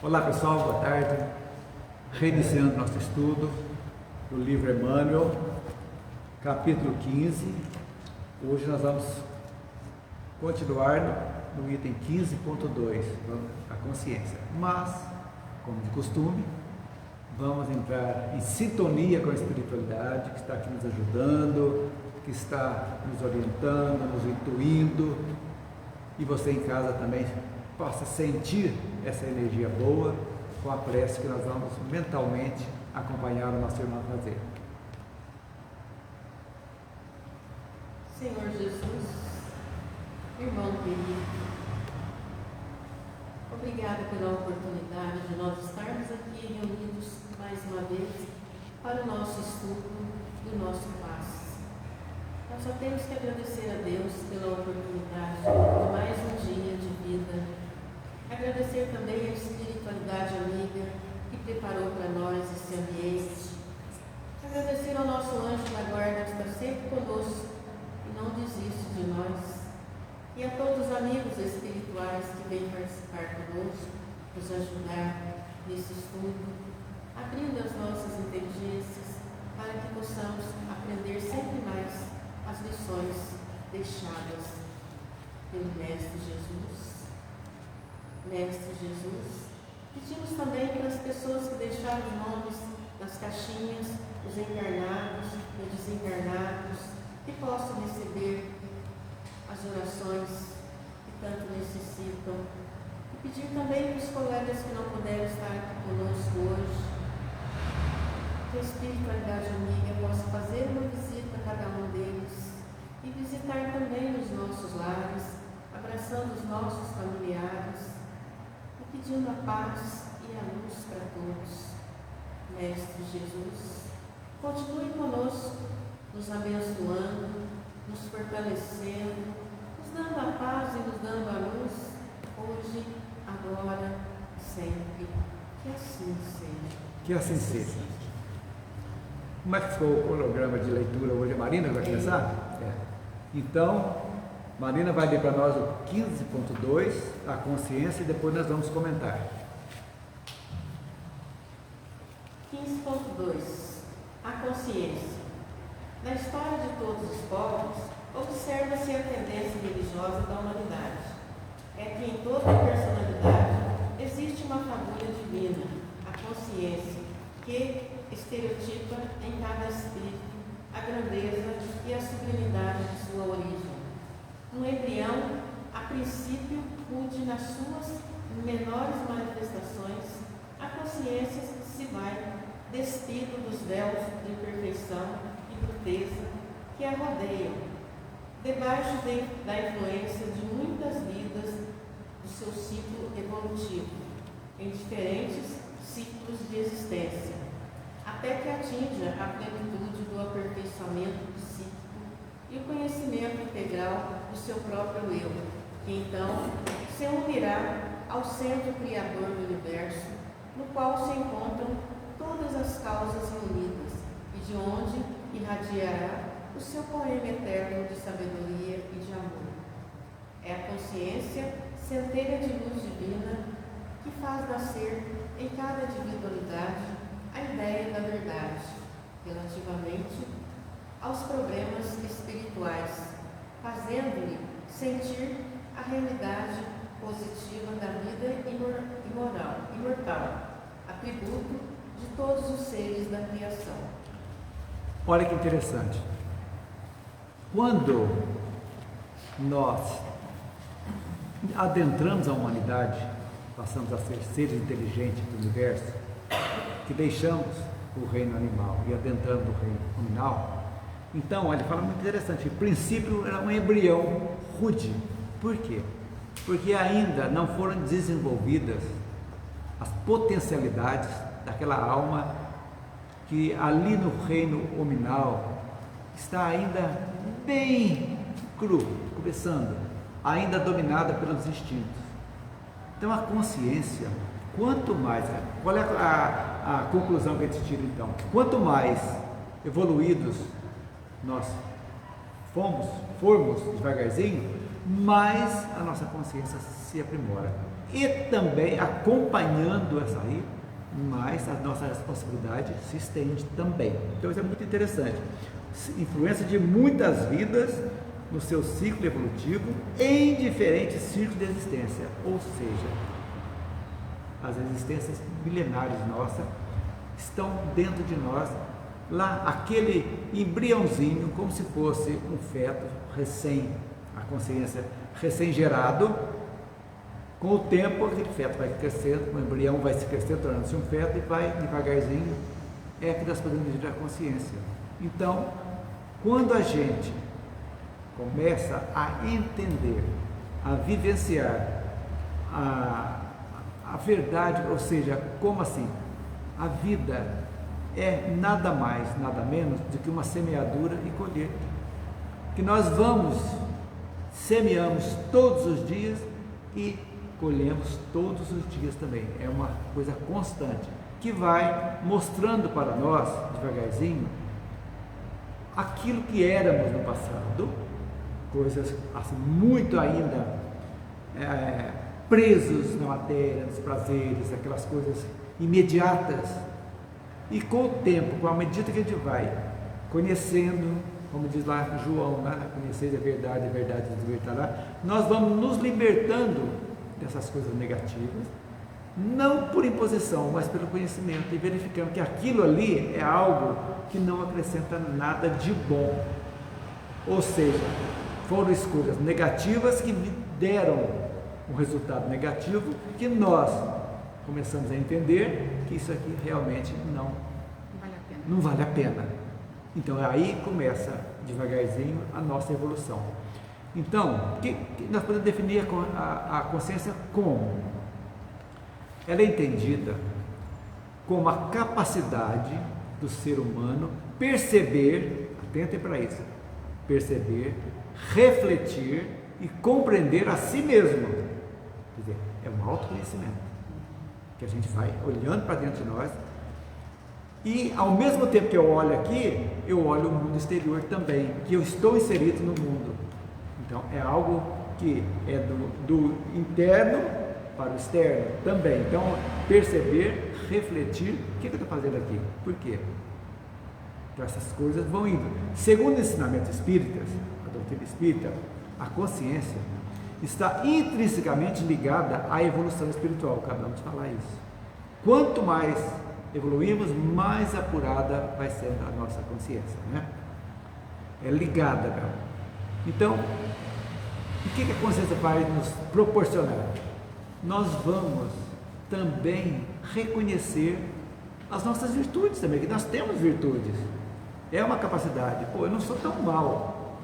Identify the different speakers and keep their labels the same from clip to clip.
Speaker 1: Olá pessoal, boa tarde. Reiniciando nosso estudo do livro Emmanuel, capítulo 15. Hoje nós vamos continuar no item 15.2, a consciência. Mas, como de costume, vamos entrar em sintonia com a espiritualidade que está aqui nos ajudando, que está nos orientando, nos intuindo, e você em casa também possa sentir essa energia boa com a prece que nós vamos mentalmente acompanhar o nosso irmão fazer.
Speaker 2: Senhor Jesus, irmão querido, obrigada pela oportunidade de nós estarmos aqui reunidos mais uma vez para o nosso estudo do nosso passe. Nós só temos que agradecer a Deus pela oportunidade de mais um dia de vida. Agradecer também a espiritualidade amiga que preparou para nós esse ambiente. Agradecer ao nosso anjo da guarda que está sempre conosco e não desiste de nós. E a todos os amigos espirituais que vêm participar conosco, nos ajudar nesse estudo, abrindo as nossas inteligências para que possamos aprender sempre mais as lições deixadas pelo Mestre Jesus. Mestre Jesus, pedimos também para as pessoas que deixaram os nomes nas caixinhas, os encarnados e os desencarnados, que possam receber as orações que tanto necessitam. E pedir também para os colegas que não puderam estar aqui conosco hoje, que a espiritualidade amiga possa fazer uma visita a cada um deles e visitar também os nossos lares, abraçando os nossos familiares, pedindo a paz e a luz para todos. Mestre Jesus, continue conosco, nos abençoando, nos fortalecendo, nos dando a paz e nos dando a luz, hoje, agora e sempre. Que assim seja.
Speaker 1: Que assim seja. Como é que ficou o programa de leitura hoje? A Marina vai começar? Então, Marina vai ler para nós o 15.2, a consciência, e depois nós vamos comentar.
Speaker 2: 15.2, a consciência. Na história de todos os povos, observa-se a tendência religiosa da humanidade. É que em toda a personalidade existe uma fagulha divina, a consciência, que estereotipa em cada espírito a grandeza e a sublimidade de sua origem. Um embrião, a princípio, rude nas suas menores manifestações, a consciência se vai despido dos véus de imperfeição e crudeza que a rodeiam, debaixo da influência de muitas vidas do seu ciclo evolutivo, em diferentes ciclos de existência, até que atinja a plenitude do aperfeiçoamento psíquico e o conhecimento integral do seu próprio eu, que então se unirá ao centro criador do universo, no qual se encontram todas as causas reunidas e de onde irradiará o seu poema eterno de sabedoria e de amor. É a consciência, centelha de luz divina, que faz nascer em cada individualidade a ideia da verdade, relativamente aos problemas espirituais, fazendo-lhe sentir a realidade positiva da vida imortal, atributo de todos os seres da criação.
Speaker 1: Olha que interessante. Quando nós adentramos a humanidade, passamos a ser seres inteligentes do universo, que deixamos o reino animal e adentramos o reino nominal, então ele fala muito interessante, o princípio era um embrião rude. Por quê? Porque ainda não foram desenvolvidas as potencialidades daquela alma que ali no reino nominal está ainda bem cru, começando, ainda dominada pelos instintos. Então a consciência, quanto mais, qual é a conclusão que a gente tira então? Quanto mais evoluídos nós formos devagarzinho, mais a nossa consciência se aprimora. e também acompanhando essa aí, mas a nossa responsabilidade se estende também. Então isso é muito interessante. Influência de muitas vidas no seu ciclo evolutivo em diferentes ciclos de existência, ou seja, as existências milenares nossas estão dentro de nós, lá aquele embriãozinho, como se fosse um feto a consciência recém-gerado. Com o tempo aquele feto vai crescendo, o embrião vai se crescendo, tornando-se um feto e vai devagarzinho, é que nós podemos medir a consciência. Então, quando a gente começa a entender, a vivenciar a verdade, ou seja, como assim? A vida é nada mais, nada menos do que uma semeadura e colheita, que nós semeamos todos os dias e colhemos todos os dias também. É uma coisa constante, que vai mostrando para nós, devagarzinho, aquilo que éramos no passado, coisas assim, muito ainda presos na matéria, nos prazeres, aquelas coisas imediatas. E com o tempo, com a medida que a gente vai conhecendo, como diz lá João, né? Conheceis a verdade vos libertará, nós vamos nos libertando dessas coisas negativas, não por imposição, mas pelo conhecimento, e verificando que aquilo ali é algo que não acrescenta nada de bom, ou seja, foram escolhas negativas que deram um resultado negativo, que nós começamos a entender que isso aqui realmente não vale a pena. Então aí começa devagarzinho a nossa evolução. Então, que nós podemos definir a consciência como? Ela é entendida como a capacidade do ser humano perceber, atentem para isso, perceber, refletir e compreender a si mesmo. Quer dizer, é um autoconhecimento que a gente vai olhando para dentro de nós, e ao mesmo tempo que eu olho aqui, eu olho o mundo exterior também, que eu estou inserido no mundo. Então é algo que é do interno para o externo também. Então perceber, refletir, o que eu estou fazendo aqui? Por quê? Então essas coisas vão indo. Segundo os ensinamentos espíritas, a doutrina espírita, a consciência está intrinsecamente ligada à evolução espiritual. Acabamos de falar isso. Quanto mais evoluímos, mais apurada vai sendo a nossa consciência, né? É ligada, meu. Então, o que a consciência vai nos proporcionar? Nós vamos também reconhecer as nossas virtudes também, que nós temos virtudes. É uma capacidade. Pô, eu não sou tão mal.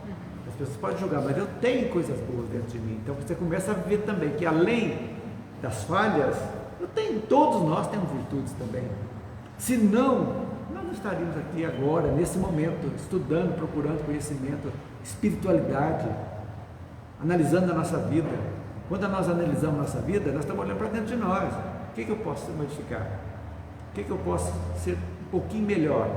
Speaker 1: As pessoas podem julgar, mas eu tenho coisas boas dentro de mim. Então você começa a ver também que além das falhas, todos nós temos virtudes também. Senão, nós não estaríamos aqui agora, nesse momento, estudando, procurando conhecimento, espiritualidade, analisando a nossa vida. Quando nós analisamos a nossa vida, nós estamos olhando para dentro de nós. O que eu posso modificar? O que eu posso ser um pouquinho melhor?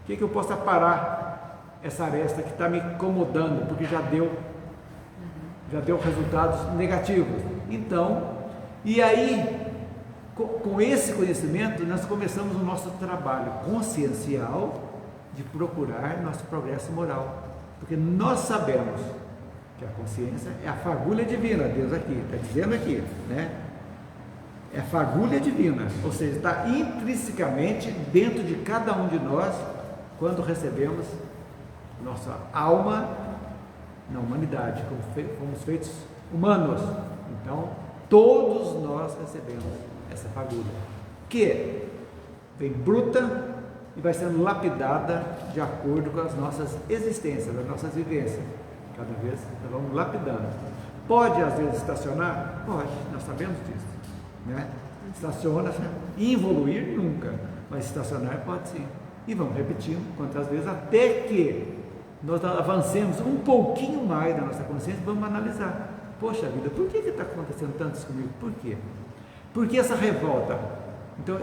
Speaker 1: O que eu posso aparar essa aresta que está me incomodando, porque já deu resultados negativos? Então, e aí, com esse conhecimento, nós começamos o nosso trabalho consciencial de procurar nosso progresso moral, porque nós sabemos que a consciência é a fagulha divina. Deus aqui está dizendo aqui, né? É a fagulha divina, ou seja, está intrinsecamente dentro de cada um de nós quando recebemos nossa alma na humanidade, como fomos feitos humanos. Então, todos nós recebemos essa fagulha, que vem bruta e vai sendo lapidada de acordo com as nossas existências, as nossas vivências. Cada vez nós vamos lapidando. Pode às vezes estacionar? Pode, nós sabemos disso, né? Estaciona, evoluir nunca, mas estacionar pode sim. E vamos repetindo quantas vezes até que nós avancemos um pouquinho mais na nossa consciência. Vamos analisar. Poxa vida, por que está acontecendo tanto isso comigo? Por quê? Por que essa revolta? Então,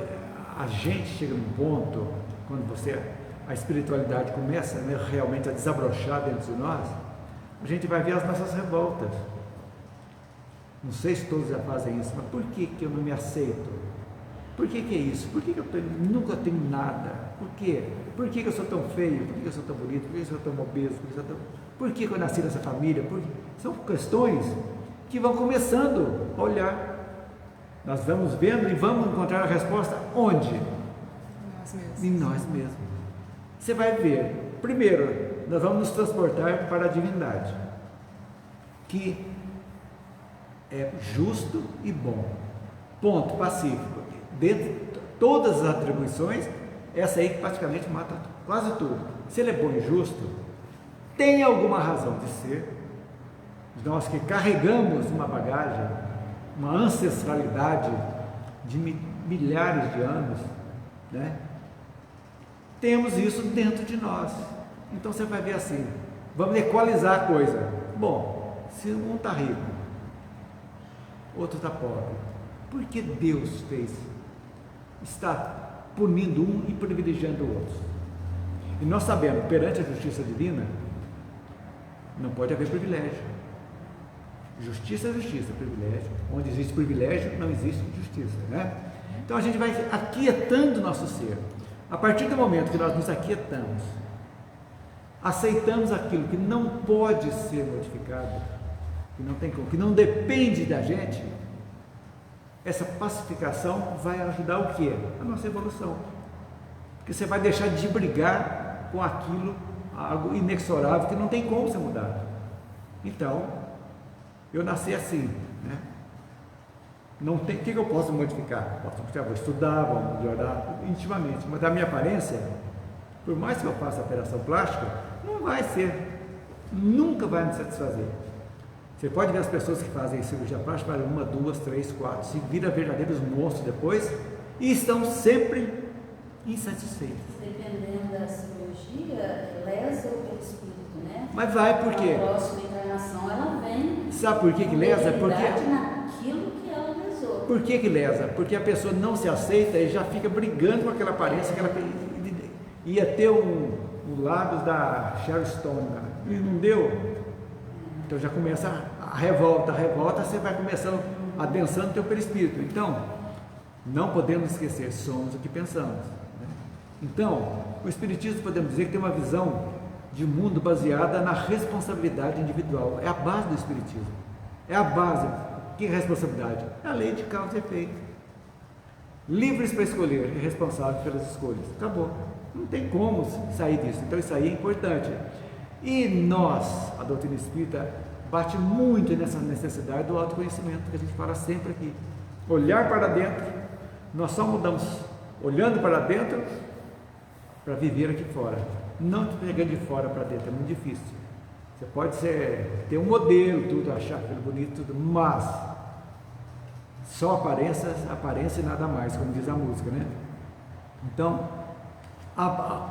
Speaker 1: a gente chega num ponto, quando a espiritualidade começa, né, realmente a desabrochar dentro de nós, a gente vai ver as nossas revoltas. Não sei se todos já fazem isso, mas por que eu não me aceito? Por que é isso? Por que eu nunca tenho nada? Por quê? Por que eu sou tão feio? Por que eu sou tão bonito? Por que eu sou tão obeso? Por que eu nasci nessa família? São questões que vão começando a olhar. Nós vamos vendo e vamos encontrar a resposta onde?
Speaker 3: Nós mesmos.
Speaker 1: Em nós mesmos. Você vai ver. Primeiro, nós vamos nos transportar para a divindade, que é justo e bom. Ponto, pacífico. Dentro de todas as atribuições, essa aí que praticamente mata quase tudo. Se ele é bom e justo, tem alguma razão de ser. Nós que carregamos uma bagagem, uma ancestralidade de milhares de anos, né? Temos isso dentro de nós. Então você vai ver assim, vamos equalizar a coisa. Bom, se um está rico, outro está pobre, por que Deus está punindo um e privilegiando o outro? E nós sabemos, perante a justiça divina, não pode haver privilégio. Justiça é justiça, privilégio. Onde existe privilégio, não existe justiça, né? Então a gente vai aquietando o nosso ser. A partir do momento que nós nos aquietamos, aceitamos aquilo que não pode ser modificado, que não tem como, que não depende da gente, essa pacificação vai ajudar o quê? A nossa evolução. Porque você vai deixar de brigar com aquilo, algo inexorável, que não tem como ser mudado. Então, eu nasci assim, né? Não tem, o que eu posso modificar? Vou estudar, vou melhorar intimamente, mas a minha aparência, por mais que eu faça operação plástica, não vai ser, nunca vai me satisfazer. Você pode ver as pessoas que fazem cirurgia plástica, fazem 1, 2, 3, 4, 5, viram verdadeiros monstros depois e estão sempre insatisfeitos.
Speaker 4: Dependendo da cirurgia, lesa o perispírito, né?
Speaker 1: Mas vai por quê?
Speaker 4: A próxima encarnação ela vem.
Speaker 1: Sabe por que lesa?
Speaker 4: Naquilo que ela lesou.
Speaker 1: Por que lesa? Porque a pessoa não se aceita e já fica brigando com aquela aparência que ela ia ter um lábios da Sharon Stone, cara, e não deu. Então já começa a revolta, você vai começando adensando o teu perispírito. Então, não podemos esquecer, somos o que pensamos, né? Então, o Espiritismo, podemos dizer que tem uma visão de mundo baseada na responsabilidade individual. É a base do Espiritismo. É a base. Que responsabilidade? É a lei de causa e efeito. Livres para escolher e responsáveis pelas escolhas. Acabou. Não tem como sair disso. Então isso aí é importante. E nós, a doutrina espírita, bate muito nessa necessidade do autoconhecimento, que a gente fala sempre aqui. Olhar para dentro, nós só mudamos olhando para dentro para viver aqui fora. Não pegando de fora para dentro, é muito difícil. Você pode ter um modelo, tudo, achar aquilo bonito, tudo, mas só aparência e nada mais, como diz a música, né? Então,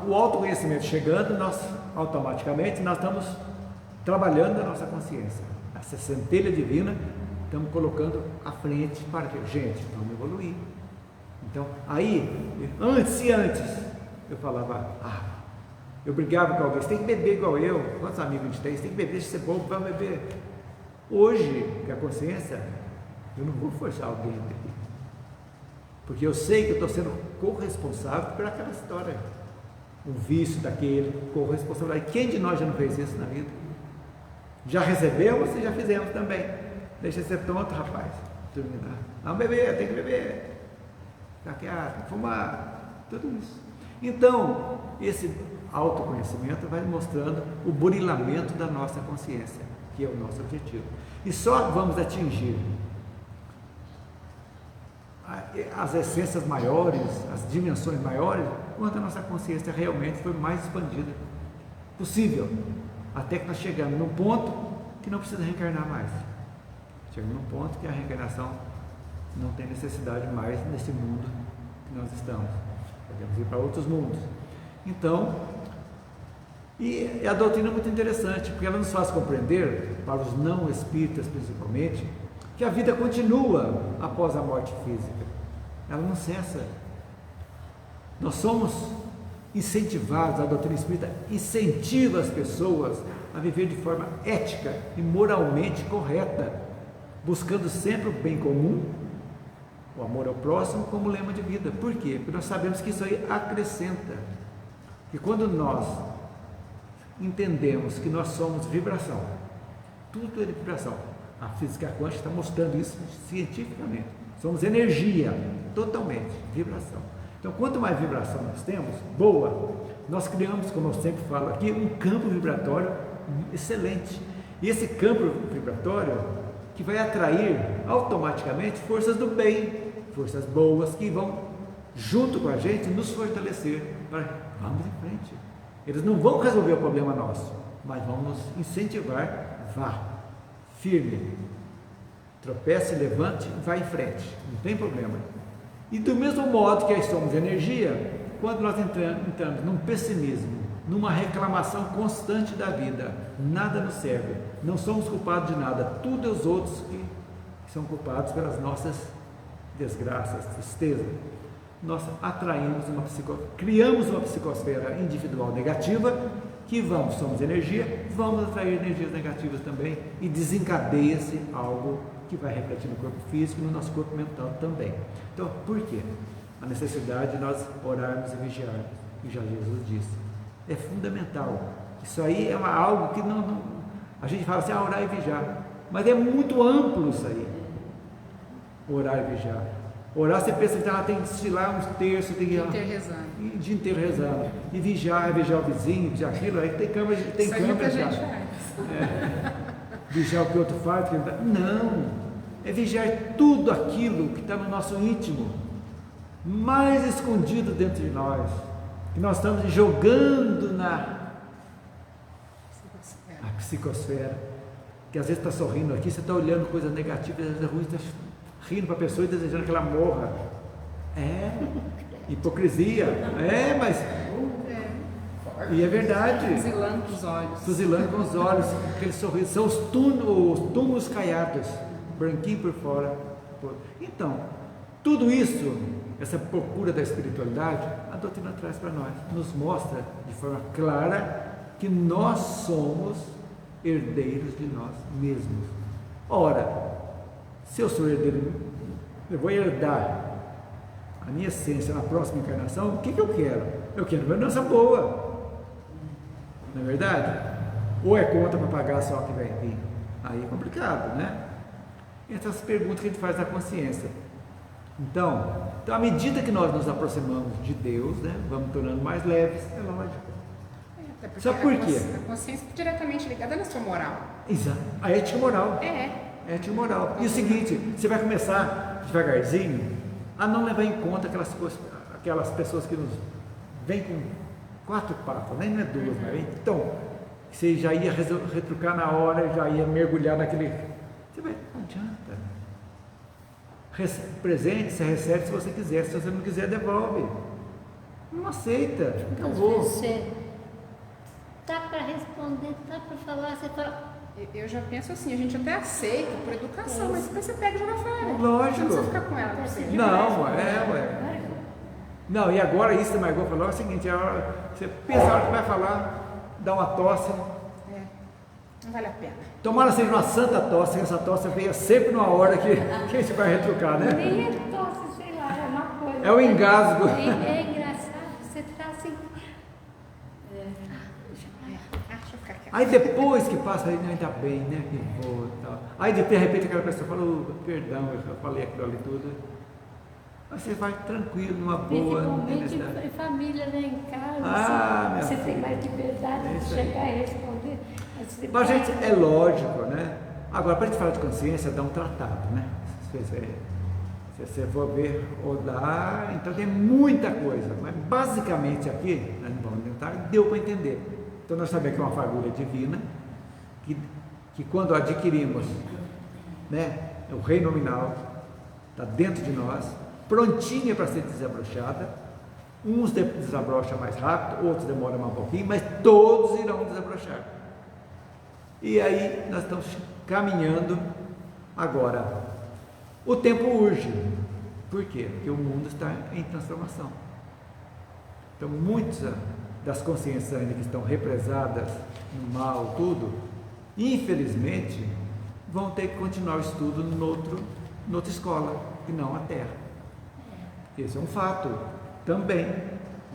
Speaker 1: o autoconhecimento chegando, nós automaticamente nós estamos trabalhando a nossa consciência, essa centelha divina, estamos colocando à frente para que, gente, vamos evoluir. Então, aí, antes eu falava, eu brigava com alguém, você tem que beber igual eu, quantos amigos a gente tem? Você tem que beber, deixa de ser bobo, vamos beber. Hoje, que a consciência, eu não vou forçar alguém a beber, porque eu sei que eu estou sendo corresponsável por aquela história, o vício daquele, corresponsabilidade. Quem de nós já não fez isso na vida? Já recebemos e já fizemos também. Deixa de ser tonto, rapaz. Terminar. Não beber, tem que beber. Caquear, fumar, tudo isso. Então, esse autoconhecimento vai mostrando o burilamento da nossa consciência, que é o nosso objetivo. E só vamos atingir as essências maiores, as dimensões maiores, quando a nossa consciência realmente for mais expandida possível, até que nós chegamos num ponto que não precisa reencarnar mais. Chegamos num ponto que a reencarnação não tem necessidade mais nesse mundo que nós estamos. Podemos ir para outros mundos. Então, e a doutrina é muito interessante, porque ela nos faz compreender, para os não espíritas principalmente, que a vida continua após a morte física. Ela não cessa. Nós somos incentivados, a doutrina espírita incentiva as pessoas a viver de forma ética e moralmente correta. buscando sempre o bem comum, o amor ao próximo como lema de vida. Por quê? Porque nós sabemos que isso aí acrescenta. Que quando nós entendemos que nós somos vibração, tudo é vibração. A física quântica está mostrando isso cientificamente. Somos energia, totalmente, vibração. Então, quanto mais vibração nós temos, boa, nós criamos, como eu sempre falo aqui, um campo vibratório excelente. E esse campo vibratório que vai atrair automaticamente forças do bem, forças boas que vão junto com a gente nos fortalecer para vamos em frente. Eles não vão resolver o problema nosso, mas vão nos incentivar, vá, firme, tropece, levante, vá em frente, não tem problema. E do mesmo modo que somos energia, quando nós entramos num pessimismo, numa reclamação constante da vida, nada nos serve, não somos culpados de nada, tudo é os outros que são culpados pelas nossas desgraças, tristeza. Nós criamos uma psicosfera individual negativa, que somos energia, vamos atrair energias negativas também, e desencadeia-se algo que vai refletir no corpo físico e no nosso corpo mental também. Então, por quê? A necessidade de nós orarmos e vigiarmos, que já Jesus disse. É fundamental. Isso aí é algo que a gente fala assim, orar e vigiar, mas é muito amplo isso aí, orar e vigiar. Orar, você pensa que tem que estilar uns terços, tem que ir o dia inteiro rezando, e vigiar o vizinho, vigiar aquilo, aí tem câmera, vigiar o que o outro faz, não, é vigiar tudo aquilo que está no nosso íntimo, mais escondido dentro de nós, que nós estamos jogando na psicosfera, que às vezes está sorrindo aqui, você está olhando coisas negativas, às vezes é ruim, está rindo para a pessoa e desejando que ela morra. Hipocrisia, mas e é verdade. Fuzilando com os olhos, aquele sorriso, são os túmulos caiados, branquinho por fora. Então, tudo isso, essa procura da espiritualidade, a doutrina traz para nós, nos mostra de forma clara que nós somos herdeiros de nós mesmos. Ora, se eu sou herdeiro, eu vou herdar a minha essência na próxima encarnação, o que eu quero? Eu quero uma herança boa, não é verdade? Ou é conta para pagar só que vai vir? Aí é complicado, né? Essas perguntas que a gente faz na consciência. Então, à medida que nós nos aproximamos de Deus, né, vamos tornando mais leves, é lógico. Sabe por quê?
Speaker 3: A consciência é diretamente ligada na sua moral.
Speaker 1: Exato, a ética moral. Ética moral. E o seguinte, você vai começar devagarzinho a não levar em conta aquelas pessoas que nos vêm com 4 patas, nem não é 2, mas então, você já ia retrucar na hora, já ia mergulhar naquele. Não adianta. Presente, você recebe se você quiser, se você não quiser, devolve. Não aceita. Acabou.
Speaker 5: Você tá para responder, tá para falar, você fala.
Speaker 3: Eu já penso assim, a gente até aceita por educação, mas depois você pega e joga fora.
Speaker 1: Lógico.
Speaker 3: Não precisa ficar com ela.
Speaker 1: Não, e agora isso, Margot falou, é o seguinte, você pensa a hora que vai falar, dá uma tosse.
Speaker 3: Não vale a pena.
Speaker 1: Tomara seja uma santa tosse, que essa tosse venha sempre numa hora que a gente vai retrucar, né?
Speaker 5: Nem é tosse, sei lá, é uma coisa.
Speaker 1: É o engasgo.
Speaker 5: É engraçado, você tá assim.
Speaker 3: Deixa eu ficar quieta.
Speaker 1: Aí depois que passa, aí ainda bem, né? Que vou, tal. Aí de repente aquela pessoa fala, perdão, eu falei aquilo ali tudo. Aí você vai tranquilo, numa boa.
Speaker 5: Principalmente em família, né? Em casa, você tem mais liberdade de chegar e responder.
Speaker 1: Mas, gente, é lógico, né? Agora, para a gente falar de consciência, dá um tratado, né? Se você for ver, ou dá, então tem muita coisa, mas basicamente aqui, nós não vamos tentar, deu para entender. Então nós sabemos que é uma fagulha divina, que quando adquirimos, né, o rei nominal está dentro de nós, prontinha para ser desabrochada, uns desabrocham mais rápido, outros demoram mais um pouquinho, mas todos irão desabrochar. E aí nós estamos caminhando agora. O tempo urge. Por quê? Porque o mundo está em transformação. Então muitas das consciências ainda que estão represadas no mal, tudo, infelizmente, vão ter que continuar o estudo noutra escola, e não a terra. Esse é um fato também.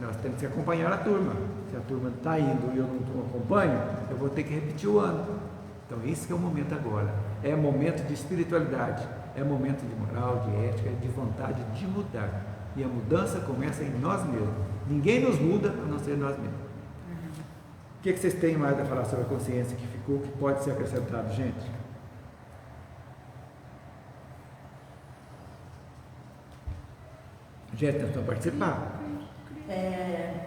Speaker 1: Nós temos que acompanhar a turma. Se a turma está indo e eu não acompanho, eu vou ter que repetir o ano. Então esse que é o momento agora. É momento de espiritualidade, é momento de moral, de ética, de vontade de mudar. E a mudança começa em nós mesmos. Ninguém nos muda a não ser nós mesmos. O que vocês têm mais a falar sobre a consciência que ficou, que pode ser acrescentado, gente? Gente, nós vamos participar.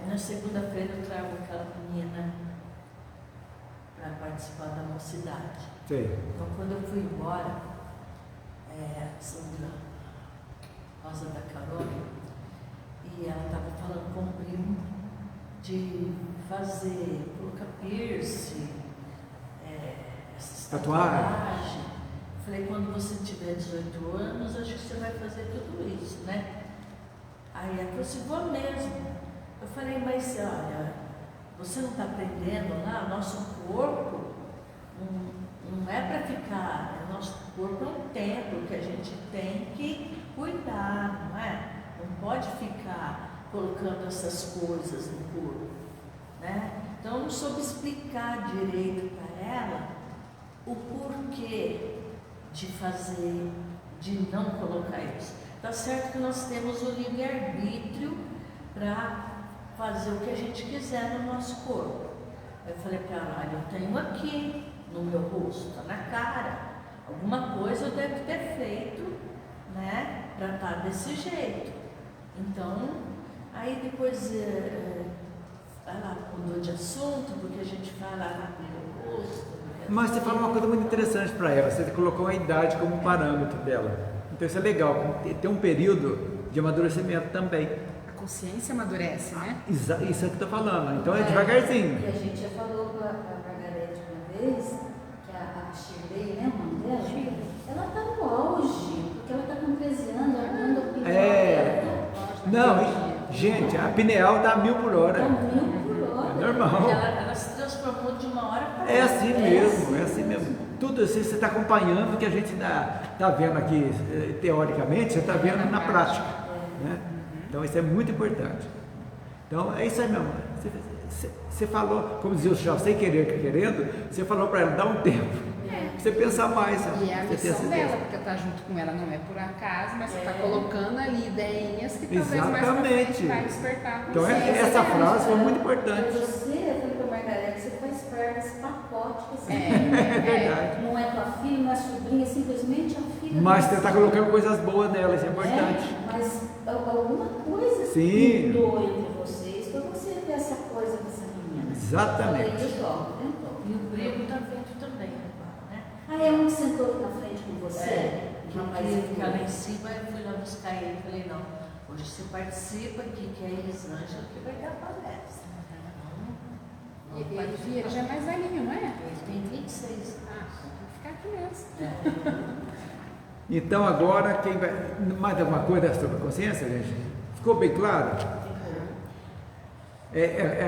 Speaker 5: Na segunda-feira eu trago aquela menina para participar da mocidade.
Speaker 1: Sim.
Speaker 5: Então, quando eu fui embora, Sandra Rosa da Carolina, e ela estava falando com o primo de fazer, colocar piercing, tatuagem. Falei, quando você tiver 18 anos, acho que você vai fazer tudo isso, né? Aí ela falou assim, vou mesmo. Eu falei, mas olha, você não está aprendendo lá? Nosso corpo não é para ficar, nosso corpo é um templo que a gente tem que cuidar, não é? Não pode ficar colocando essas coisas no corpo, né? Então eu não soube explicar direito para ela o porquê de fazer, de não colocar isso. Tá certo que nós temos o livre-arbítrio para fazer o que a gente quiser no nosso corpo. Eu falei para ela, olha, eu tenho aqui no meu rosto, está na cara, alguma coisa eu devo ter feito, né, para estar desse jeito. Então, aí depois ela mudou de assunto, porque a gente fala no rosto.
Speaker 1: Mas você falou uma coisa muito interessante para ela, você colocou a idade como parâmetro dela. Então isso é legal, tem um período de amadurecimento também.
Speaker 3: A consciência amadurece, né?
Speaker 1: Isso é o que eu estou falando, então é devagarzinho.
Speaker 4: E a gente já falou para a Margarete uma vez, que a Shirley, né, o nome dela, ela está no auge, porque ela está com 13 anos, ela anda opinando.
Speaker 1: Não, gente, a pineal dá 1000 por hora.
Speaker 4: Dá 1000 por hora.
Speaker 1: É normal.
Speaker 5: Ela se transformou de uma hora para outra.
Speaker 1: É assim mesmo. Tudo assim, você está acompanhando o que a gente está vendo aqui, teoricamente, você está vendo na prática. Né? Então isso é muito importante. Então é isso aí mesmo. Você falou, como dizia o Chá, sem querer que querendo, você falou para ela, dá um tempo. Você pensar mais.
Speaker 3: E é a missão dela, porque estar junto com ela não é por acaso, mas você está colocando ali ideinhas que talvez mais pra frente vai despertar.
Speaker 1: Então essa frase foi muito importante.
Speaker 4: Você, eu falei para a Margarete, você faz parte desse pacote que você
Speaker 1: É verdade.
Speaker 4: Não é tua filha, não é sobrinha, é simplesmente a filha.
Speaker 1: Mas você está colocando coisas boas nela, isso é importante.
Speaker 4: Mas alguma coisa
Speaker 1: Sim.
Speaker 4: mudou entre vocês para você ter essa coisa com essa menina.
Speaker 1: Exatamente.
Speaker 4: Olha aí, ó, tentou.
Speaker 5: E o primo está feito também, né?
Speaker 4: Ah, é um que sentou na frente com você?
Speaker 5: Que eu queria ficar lá em cima, eu fui lá buscar ele. Falei, não, hoje você participa aqui, que é a Elisângela que vai dar palestra.
Speaker 3: E ele já é mais velhinho, não é?
Speaker 5: Ele tem 26.
Speaker 3: Ah, tem que ficar aqui mesmo.
Speaker 1: Então agora, quem vai. Mais alguma coisa sobre a consciência, gente? Ficou bem claro?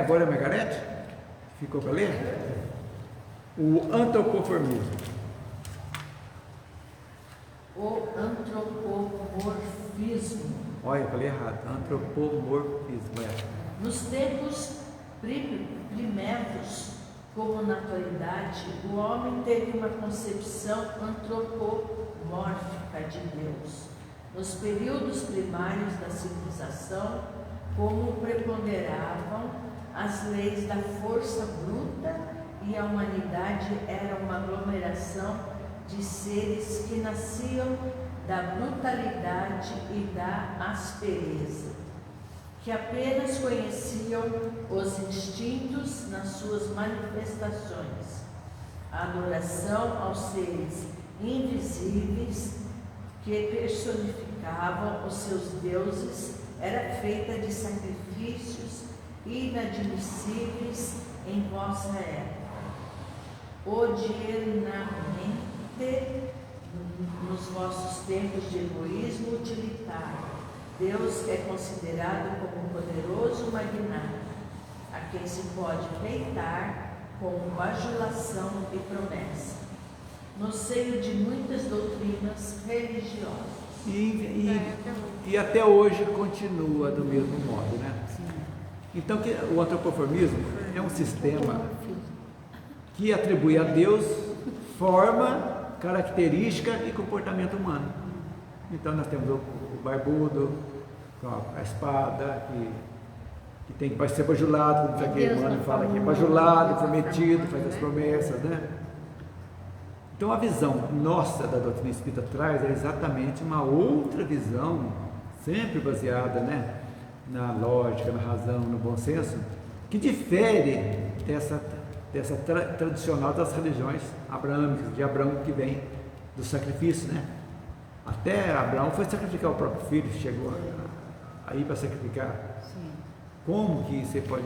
Speaker 1: Agora a Margarete? Ficou para ler? O antropoformismo.
Speaker 5: O antropomorfismo.
Speaker 1: Olha, eu falei errado. Antropomorfismo,
Speaker 5: Nos tempos primeiros, como naturalidade, o homem teve uma concepção antropomórfica de Deus. Nos períodos primários da civilização, como preponderavam as leis da força bruta e a humanidade era uma aglomeração de seres que nasciam da brutalidade e da aspereza, que apenas conheciam os instintos nas suas manifestações. A adoração aos seres invisíveis que personificavam os seus deuses era feita de sacrifícios inadmissíveis em vossa época. Odiernamente nos vossos tempos de egoísmo utilitário, Deus é considerado como um poderoso magnata, a quem se pode peitar com bajulação e promessa. no seio de muitas doutrinas religiosas.
Speaker 1: E até hoje continua do mesmo modo, né? Então, o antropoformismo é um sistema que atribui a Deus forma, característica e comportamento humano. Então, nós temos o barbudo, com a espada, que tem que ser bajulado, como aquele humano fala aqui, bajulado, prometido, faz as promessas, né? Então, a visão nossa da doutrina espírita traz é exatamente uma outra visão, sempre baseada, né, na lógica, na razão, no bom senso, que difere dessa tradicional das religiões abraâmicas, de Abraão, que vem do sacrifício, né? Até Abraão foi sacrificar o próprio filho, chegou aí para sacrificar.
Speaker 3: Sim.
Speaker 1: Como que você pode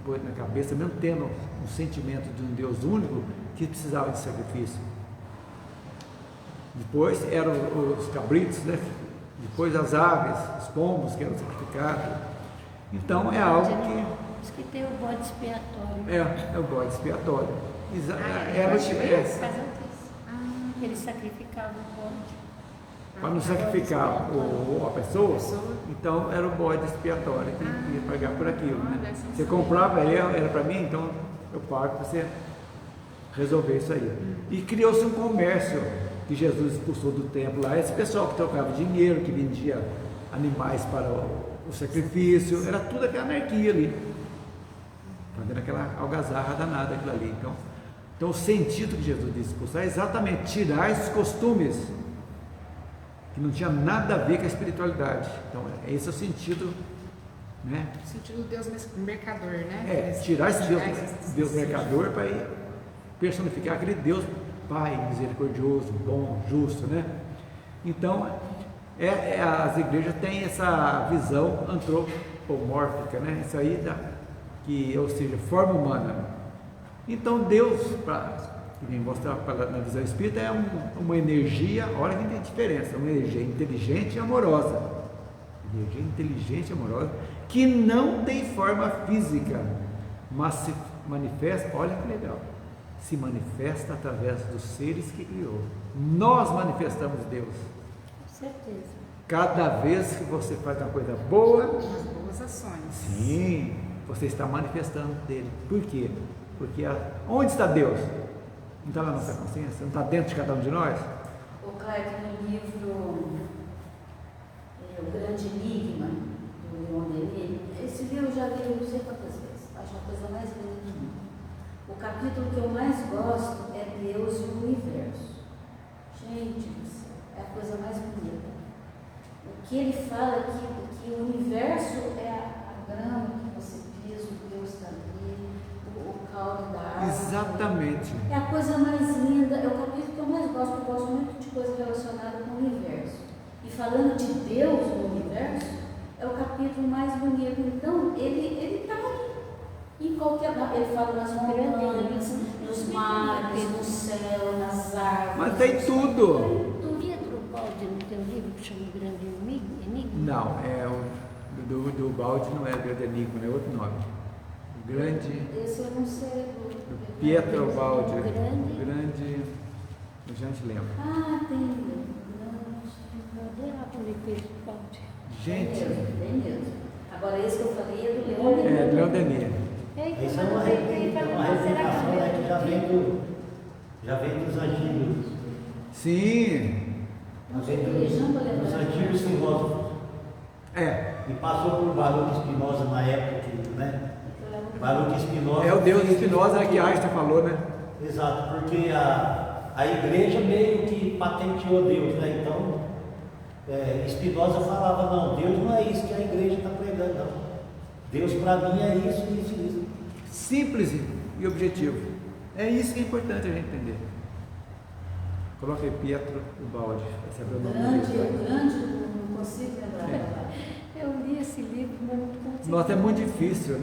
Speaker 1: pôr na cabeça, mesmo tendo um sentimento de um Deus único, que precisava de sacrifício? Depois eram os cabritos, né? Depois as aves, os pombos que eram sacrificados. Então é algo que...
Speaker 6: Diz que tem o bode expiatório.
Speaker 1: É o bode expiatório.
Speaker 6: Eles sacrificavam o bode.
Speaker 1: Para não sacrificar a pessoa, então era o bode expiatório que ia pagar por aquilo, né? Você comprava, era para mim, então eu pago para você resolver isso aí. E criou-se um comércio que Jesus expulsou do templo lá, esse pessoal que trocava dinheiro, que vendia animais para o sacrifício, era tudo aquela anarquia ali, fazendo aquela algazarra danada aquilo ali. Então o sentido que Jesus disse expulsar é exatamente tirar esses costumes que não tinha nada a ver com a espiritualidade. Então esse é o sentido, né?
Speaker 3: O sentido do Deus mercador, né?
Speaker 1: Tirar esse Deus mercador para personificar aquele Deus Pai misericordioso, bom, justo, né? Então as igrejas têm essa visão antropomórfica, né? Isso aí ou seja, forma humana. Então Deus, que vem mostrar na visão espírita, é uma energia, olha que tem diferença, uma energia inteligente e amorosa. Energia inteligente e amorosa, que não tem forma física, mas se manifesta, olha que legal, se manifesta através dos seres que criou. Nós manifestamos Deus.
Speaker 6: Com certeza.
Speaker 1: Cada vez que você faz uma coisa boa,
Speaker 3: As boas ações.
Speaker 1: sim, você está manifestando dele. Por quê? Porque onde está Deus? Não está na nossa consciência? Não está dentro de cada um de nós?
Speaker 4: O Clark, no livro O Grande Enigma, do Leon Denis, esse livro eu já li não sei quantas vezes, acho a coisa mais linda do mundo. O capítulo que eu mais gosto é Deus e o Universo. Gente do céu, é a coisa mais bonita. O que ele fala é que o universo é a grama que você pisa, o Deus está ali, o caule da árvore.
Speaker 1: Exatamente.
Speaker 4: É a coisa mais linda, é o capítulo que eu mais gosto, eu gosto muito de coisa relacionada com o universo. E falando de Deus no universo, é o capítulo mais bonito. Então, ele está aí. Em qualquer lugar, ele fala nas montanhas, nos mares, no céu, nas árvores.
Speaker 1: Mas tem tudo.
Speaker 6: Pedro Baldi não tem um livro que chama O Grande Enigma?
Speaker 1: Não, do Baldi não é o Grande Enigma, é outro nome. O grande.
Speaker 4: Esse eu não sei.
Speaker 1: Do Pietro Baldi.
Speaker 6: O
Speaker 1: Grande. Eu já te lembro.
Speaker 4: Ah, tem.
Speaker 6: Eu adorava ler Pedro Baldi.
Speaker 1: Gente.
Speaker 4: Tem mesmo. Agora, esse que eu falei é do Leon Denis.
Speaker 1: É, do Leon Denis.
Speaker 7: Isso é uma revelação, né, que já vem dos antigos.
Speaker 1: Sim.
Speaker 7: Dos antigos filósofos. E passou por Baruch Spinoza na época, né? Baruch Spinoza.
Speaker 1: É o Deus de Spinoza que Einstein falou, né?
Speaker 7: Exato, porque a igreja meio que patenteou Deus, né? Então, Spinoza falava, não, Deus não é isso que a igreja está pregando, não. Deus para mim é isso, isso, isso.
Speaker 1: Simples e objetivo. É isso que é importante a gente entender. Coloca aí Pietro Baldi, para saber o nome dele.
Speaker 4: Grande, não consigo lembrar.
Speaker 6: Eu li esse livro, mas não consigo.
Speaker 1: Nossa, é muito difícil o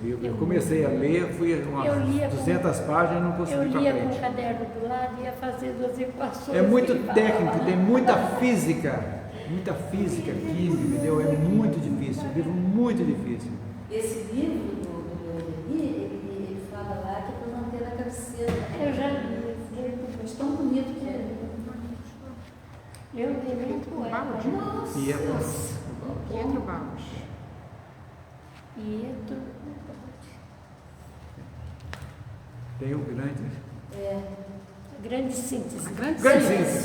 Speaker 1: livro. Eu comecei a ler, fui umas 200 páginas e não consegui ir para frente.
Speaker 6: Eu lia com o caderno do lado e ia fazendo as equações.
Speaker 1: É muito técnico, tem muita física, química, entendeu? É muito difícil, um livro muito difícil.
Speaker 4: Esse livro do Denis, ele fala lá que é para manter na cabeceira.
Speaker 6: Eu já li esse livro.
Speaker 4: Mas tão bonito que
Speaker 6: Leondemente
Speaker 3: Balde. Pietro Balde.
Speaker 6: Pietro.
Speaker 1: Tem o grande.
Speaker 6: Grande síntese.
Speaker 3: Grande
Speaker 1: síntese.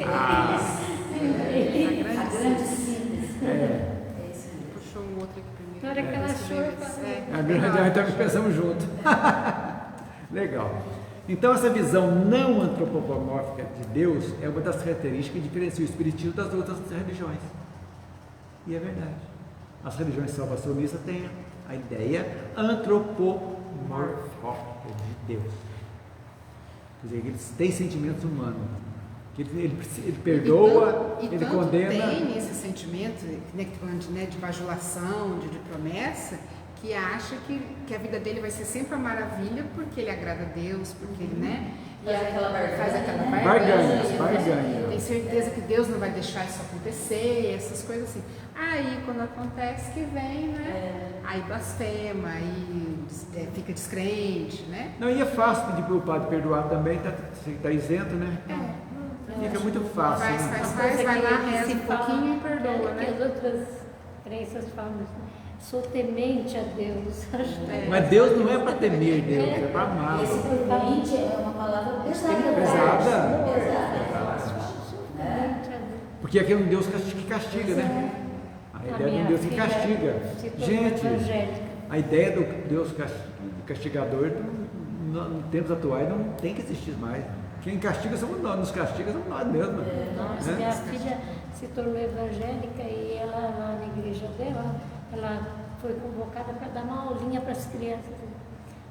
Speaker 4: A grande síntese.
Speaker 3: Puxou um outro aqui primeiro.
Speaker 6: Na hora que ela achou,
Speaker 1: A grande, então pensamos junto. Legal. Então, essa visão não antropomórfica de Deus é uma das características que diferencia o espiritismo das outras religiões. E é verdade. As religiões salvacionistas têm a ideia antropomórfica de Deus. Quer dizer, eles têm sentimentos humanos. Ele perdoa, ele condena.
Speaker 3: Tem esse sentimento, de bajulação, de promessa, que acha que a vida dele vai ser sempre uma maravilha porque ele agrada a Deus, porque ele, né? Faz aquela barganha. Tem certeza que Deus não vai deixar isso acontecer, essas coisas assim. Aí, quando acontece que vem, né? Aí blasfema, aí fica descrente, né?
Speaker 1: Não, e é fácil pedir para o padre perdoar também, tá isento, né? Fica muito fácil.
Speaker 3: Faz, vai lá, reza um pouquinho e perdoa, né?
Speaker 6: Que as outras crenças falam assim, sou temente a Deus.
Speaker 1: Mas Deus não é para temer Deus, é para amar.
Speaker 4: Esse temente é uma palavra pesada.
Speaker 1: Porque aqui é um Deus que castiga, né? A ideia de um Deus que castiga. Gente, a ideia do Deus castigador nos tempos atuais não tem que existir mais. Quem castiga somos nós, nos castiga somos nós mesmos.
Speaker 6: Nossa, minha filha se tornou evangélica e ela, lá na igreja dela, ela foi convocada para dar uma aulinha para as crianças.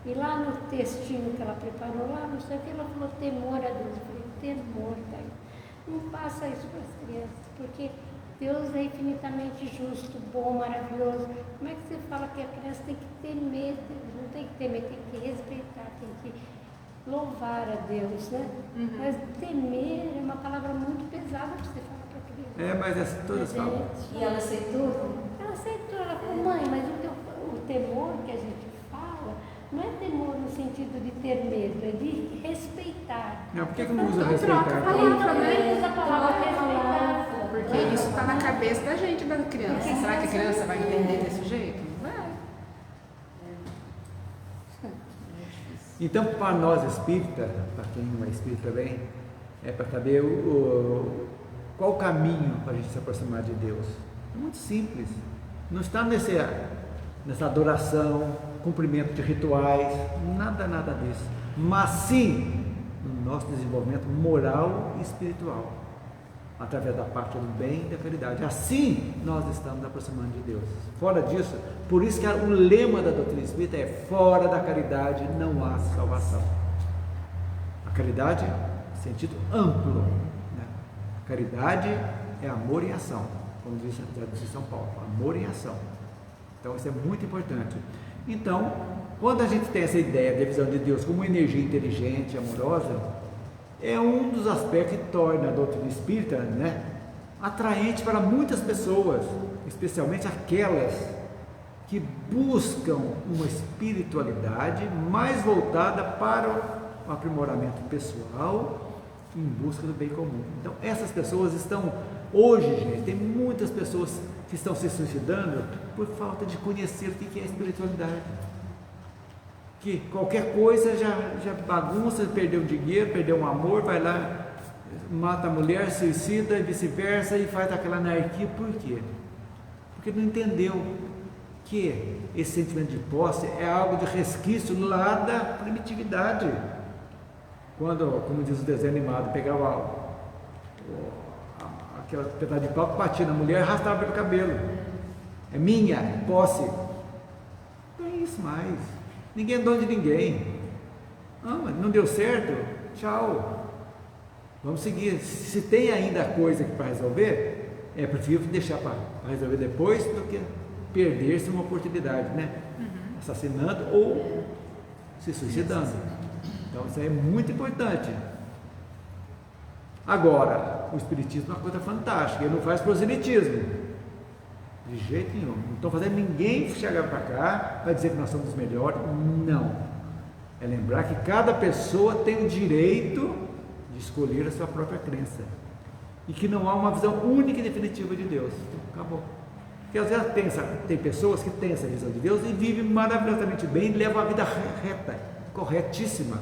Speaker 6: E lá no textinho que ela preparou lá, não sei o que, ela falou temor a Deus. Eu falei, temor, tá? Não passa isso para as crianças, porque Deus é infinitamente justo, bom, maravilhoso. Como é que você fala que a criança tem que temer Deus? Não tem que temer, tem que respeitar, tem que louvar a Deus, né? Mas temer é uma palavra muito pesada para você falar para a criança.
Speaker 1: Mas todas falam.
Speaker 4: E ela aceitou?
Speaker 6: Ela aceitou, ela falou, mãe, mas o temor que a gente fala não é temor no sentido de ter medo, é de respeitar.
Speaker 1: Não, por que não usa
Speaker 3: Troca a
Speaker 1: respeitar?
Speaker 3: palavra, né?
Speaker 6: Usa a palavra respeitar.
Speaker 3: Porque isso está na cabeça da gente, da criança. Será que a criança vai entender desse jeito? Não vai.
Speaker 1: Então, para nós espíritas, para quem não é espírita também, é para saber qual o caminho para a gente se aproximar de Deus. É muito simples. Não está nessa adoração, cumprimento de rituais, nada disso. Mas sim no nosso desenvolvimento moral e espiritual, através da parte do bem e da caridade. Assim nós estamos aproximando de Deus. Fora disso, por isso que o lema da doutrina espírita é: fora da caridade não há salvação. A caridade, sentido amplo, né? Caridade é amor em ação, como diz São Paulo, amor em ação. Então isso é muito importante. Então, quando a gente tem essa ideia da visão de Deus como uma energia inteligente, amorosa, é um dos aspectos que torna a doutrina espírita, né, atraente para muitas pessoas, especialmente aquelas que buscam uma espiritualidade mais voltada para o aprimoramento pessoal, em busca do bem comum. Então, essas pessoas estão, hoje, gente, tem muitas pessoas que estão se suicidando por falta de conhecer o que é espiritualidade. Que qualquer coisa já bagunça, perdeu dinheiro, perdeu um amor, vai lá, mata a mulher, suicida e vice-versa, e faz aquela anarquia. Por quê? Porque não entendeu que esse sentimento de posse é algo de resquício lá da primitividade. Quando, como diz o desenho animado, pegava aquela pedaço de pau, batia na mulher e arrastava pelo cabelo. É minha, posse. Não é isso mais. Ninguém é dono de ninguém. Mas não deu certo? Tchau. Vamos seguir. Se tem ainda coisa para resolver, é preferível deixar para resolver depois do que perder-se uma oportunidade, né? Assassinando ou se suicidando. Então isso aí é muito importante. Agora, o espiritismo é uma coisa fantástica, ele não faz proselitismo, de jeito nenhum. Não estou fazendo ninguém chegar para cá para dizer que nós somos os melhores, não. É lembrar que cada pessoa tem o direito de escolher a sua própria crença. e que não há uma visão única e definitiva de Deus. Acabou. Porque às vezes tem pessoas que têm essa visão de Deus e vivem maravilhosamente bem e levam a vida reta, corretíssima,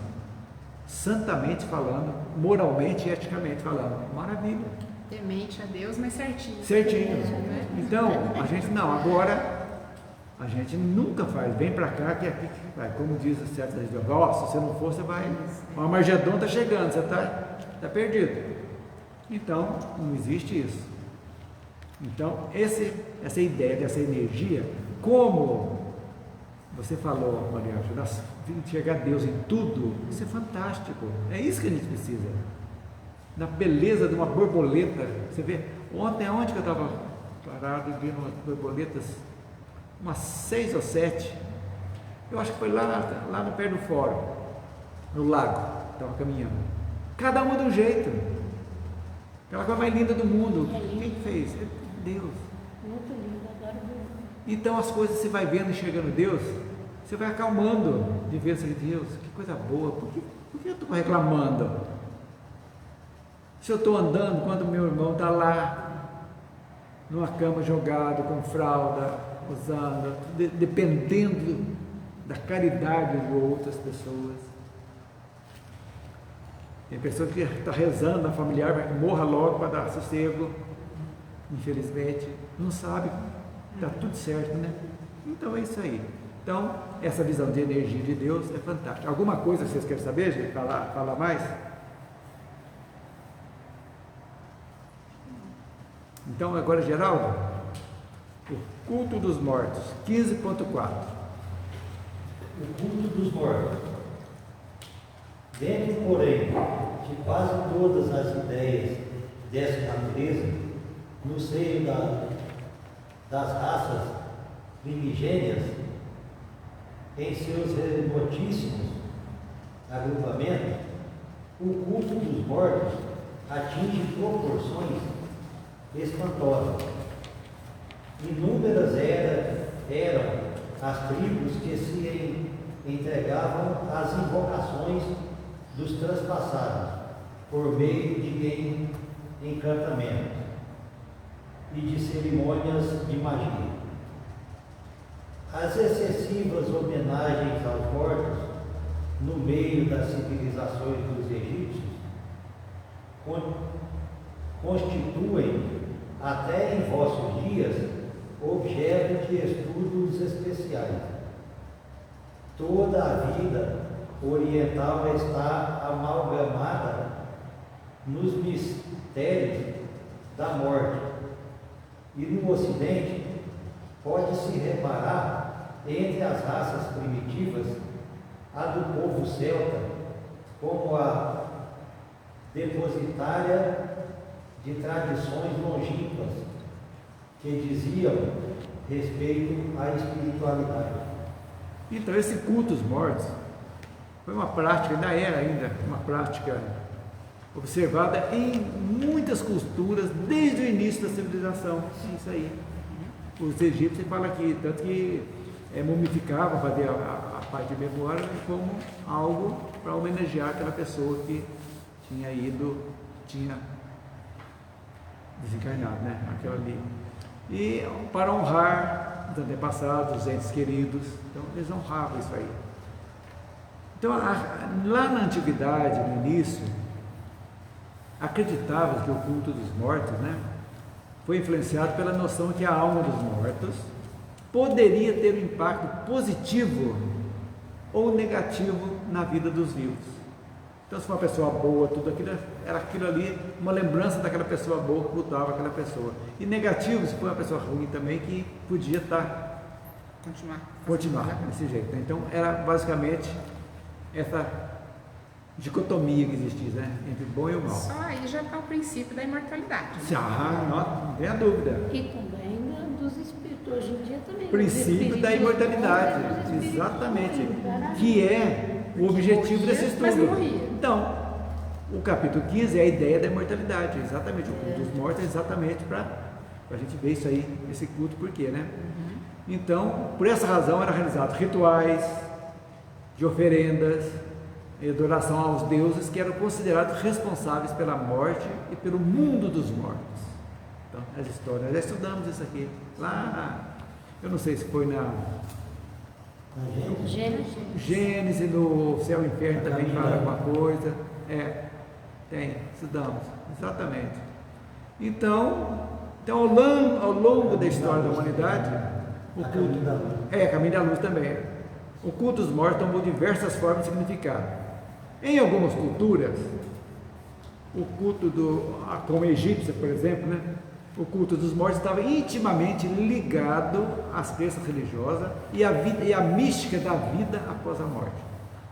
Speaker 1: santamente falando, moralmente e eticamente falando. Maravilha.
Speaker 3: Temente a Deus, mas certinho.
Speaker 1: Certinho. Então, a gente não, agora a gente nunca faz, vem pra cá que aqui que vai, como diz a certa religião, ó, se você não for, você vai, o Armagedon está chegando, você está perdido. Então, não existe isso. Então, essa ideia dessa energia, como você falou, Maria Ângela, enxergar Deus em tudo, isso é fantástico. É isso que a gente precisa. Na beleza de uma borboleta. Você vê, ontem onde que eu estava parado vendo umas borboletas, umas 6 ou 7, eu acho que foi lá no pé do fórum, no lago, estava caminhando. Cada uma de um jeito. Aquela coisa mais linda do mundo. Quem fez? É Deus.
Speaker 6: Muito lindo, adoro ver.
Speaker 1: Então as coisas você vai vendo e chegando Deus, você vai acalmando de ver assim, Deus, que coisa boa, por que eu estou reclamando? Se eu estou andando quando meu irmão está lá, numa cama jogado, com fralda, usando, dependendo da caridade de outras pessoas. Tem pessoa que está rezando na familiar, vai que morra logo para dar sossego, infelizmente, não sabe, está tudo certo, né? Então é isso aí. Então, essa visão de energia de Deus é fantástica. Alguma coisa vocês querem saber, gente? Falar mais? Então, agora, Geraldo, o culto dos mortos, 15.4.
Speaker 7: O culto dos mortos. Dentro, porém, de quase todas as ideias dessa natureza, no seio das raças primigênias, em seus remotíssimos agrupamentos, o culto dos mortos atinge proporções espantosas. Inúmeras eram as tribos que se entregavam às invocações dos transpassados por meio de encantamentos e de cerimônias de magia. As excessivas homenagens aos mortos no meio das civilizações dos egípcios constituem até em vossos dias objeto de estudos especiais. Toda a vida oriental está amalgamada nos mistérios da morte, e no Ocidente pode-se reparar entre as raças primitivas a do povo celta como a depositária de tradições longínquas que diziam respeito à espiritualidade.
Speaker 1: Então, esse culto aos mortos foi uma prática, ainda era uma prática observada em muitas culturas desde o início da civilização. É isso aí. Os egípcios falam aqui, tanto que mumificavam, faziam a parte de memória como algo para homenagear aquela pessoa que tinha desencarnado, né? Aquela ali. E para honrar os antepassados, os entes queridos, então eles honravam isso aí. Então, lá na antiguidade, no início, acreditava que o culto dos mortos, né, foi influenciado pela noção que a alma dos mortos poderia ter um impacto positivo ou negativo na vida dos vivos. Então, se for uma pessoa boa, tudo aquilo era aquilo ali, uma lembrança daquela pessoa boa que cultuava aquela pessoa. E negativo, se for uma pessoa ruim também, que podia continuar desse jeito. Então, era basicamente essa dicotomia que existia, né, entre o bom e o mal.
Speaker 3: Só aí já está o princípio da imortalidade.
Speaker 1: Não tem a dúvida.
Speaker 6: E também dos espíritos, hoje em dia também.
Speaker 1: Princípio da imortalidade, exatamente, que é o objetivo desse estudo. Então, o capítulo 15 é a ideia da imortalidade, exatamente, o culto dos mortos é exatamente para a gente ver isso aí, esse culto, por quê, né? Então, por essa razão eram realizados rituais de oferendas, e adoração aos deuses que eram considerados responsáveis pela morte e pelo mundo dos mortos. Então, as histórias, já estudamos isso aqui, lá, eu não sei se foi na Gênesis, no Céu e Inferno também fala alguma coisa, tem, estudamos, exatamente. Então ao longo da história da humanidade, o culto, Caminho da Luz também, o culto dos mortos tomou diversas formas de significado. Em algumas culturas, o culto como egípcia, por exemplo, né? O culto dos mortos estava intimamente ligado às crenças religiosas e à mística da vida após a morte.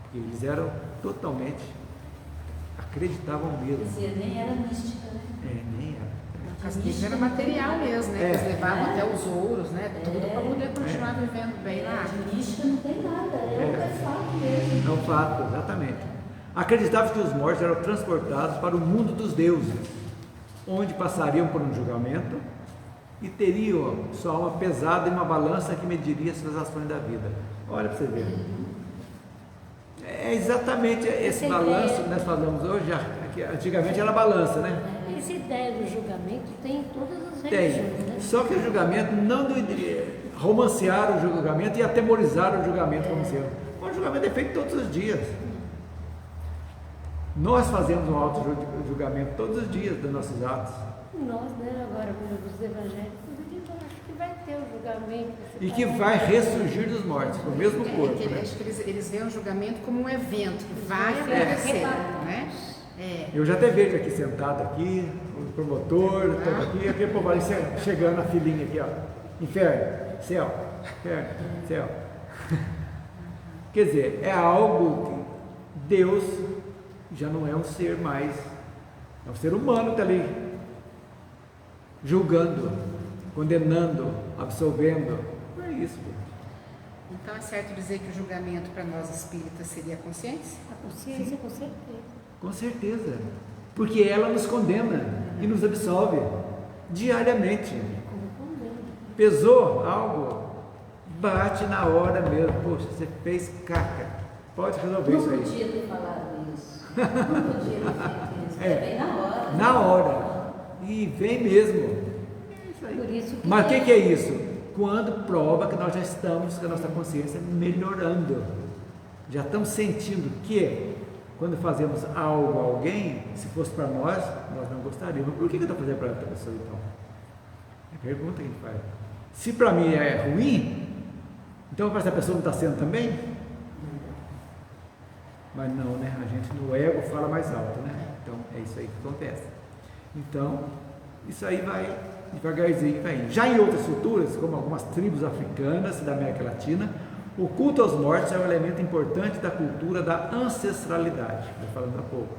Speaker 1: Porque eles eram totalmente, acreditavam mesmo.
Speaker 4: Nem era mística, né?
Speaker 1: Nem era.
Speaker 3: As místicas era material mesmo, né? Eles levavam até os ouros, né? Tudo para poder continuar vivendo bem lá.
Speaker 4: De mística não tem nada, é fato mesmo.
Speaker 1: É um fato, exatamente. Acreditavam que os mortos eram transportados para o mundo dos deuses, onde passariam por um julgamento e teriam sua alma pesada em uma balança que mediria suas ações da vida. Olha para você ver. É exatamente esse balanço que nós falamos hoje, que antigamente era balança, né?
Speaker 6: Essa ideia do julgamento tem em todas as religiões, né?
Speaker 1: Só que o julgamento não romancearam o julgamento e atemorizaram o julgamento como seu. O julgamento é feito todos os dias. Nós fazemos um auto-julgamento todos os dias dos nossos atos.
Speaker 6: Nós, né, agora, os evangélicos, eu acho que vai ter o julgamento.
Speaker 1: E que vai ressurgir dos mortos, com o mesmo corpo.
Speaker 3: Acho que eles veem o julgamento como um evento que vai acontecer, né?
Speaker 1: Eu já até vejo aqui sentado aqui, o promotor, todo aqui, aquele povo ali chegando na filinha aqui, ó. Inferno, céu, inferno, céu. Quer dizer, é algo que Deus já não é um ser mais, é um ser humano que está ali, julgando, condenando, absolvendo. Não é isso.
Speaker 3: Então é certo dizer que o julgamento para nós espíritas seria a consciência?
Speaker 6: A consciência, com certeza.
Speaker 1: Com certeza, porque ela nos condena e nos absolve diariamente. Pesou algo, bate na hora mesmo. Poxa, você fez caca, pode resolver isso aí.
Speaker 4: Não podia ter falado isso, não podia ter feito isso, bem na hora.
Speaker 1: Na hora, e vem mesmo. É isso aí.
Speaker 6: Por isso que
Speaker 1: Mas o que é isso? Quando prova que nós já estamos com a nossa consciência melhorando, já estamos sentindo que quando fazemos algo a alguém, se fosse para nós não gostaríamos. Por que eu estou fazendo para outra pessoa então? É a pergunta que a gente faz. Se para mim é ruim, então para essa pessoa não está sendo também? Mas não, né? A gente no ego fala mais alto, né? Então é isso aí que acontece. Então, isso aí vai devagarzinho, vai indo. Já em outras culturas, como algumas tribos africanas da América Latina, o culto aos mortos é um elemento importante da cultura da ancestralidade, falando há pouco,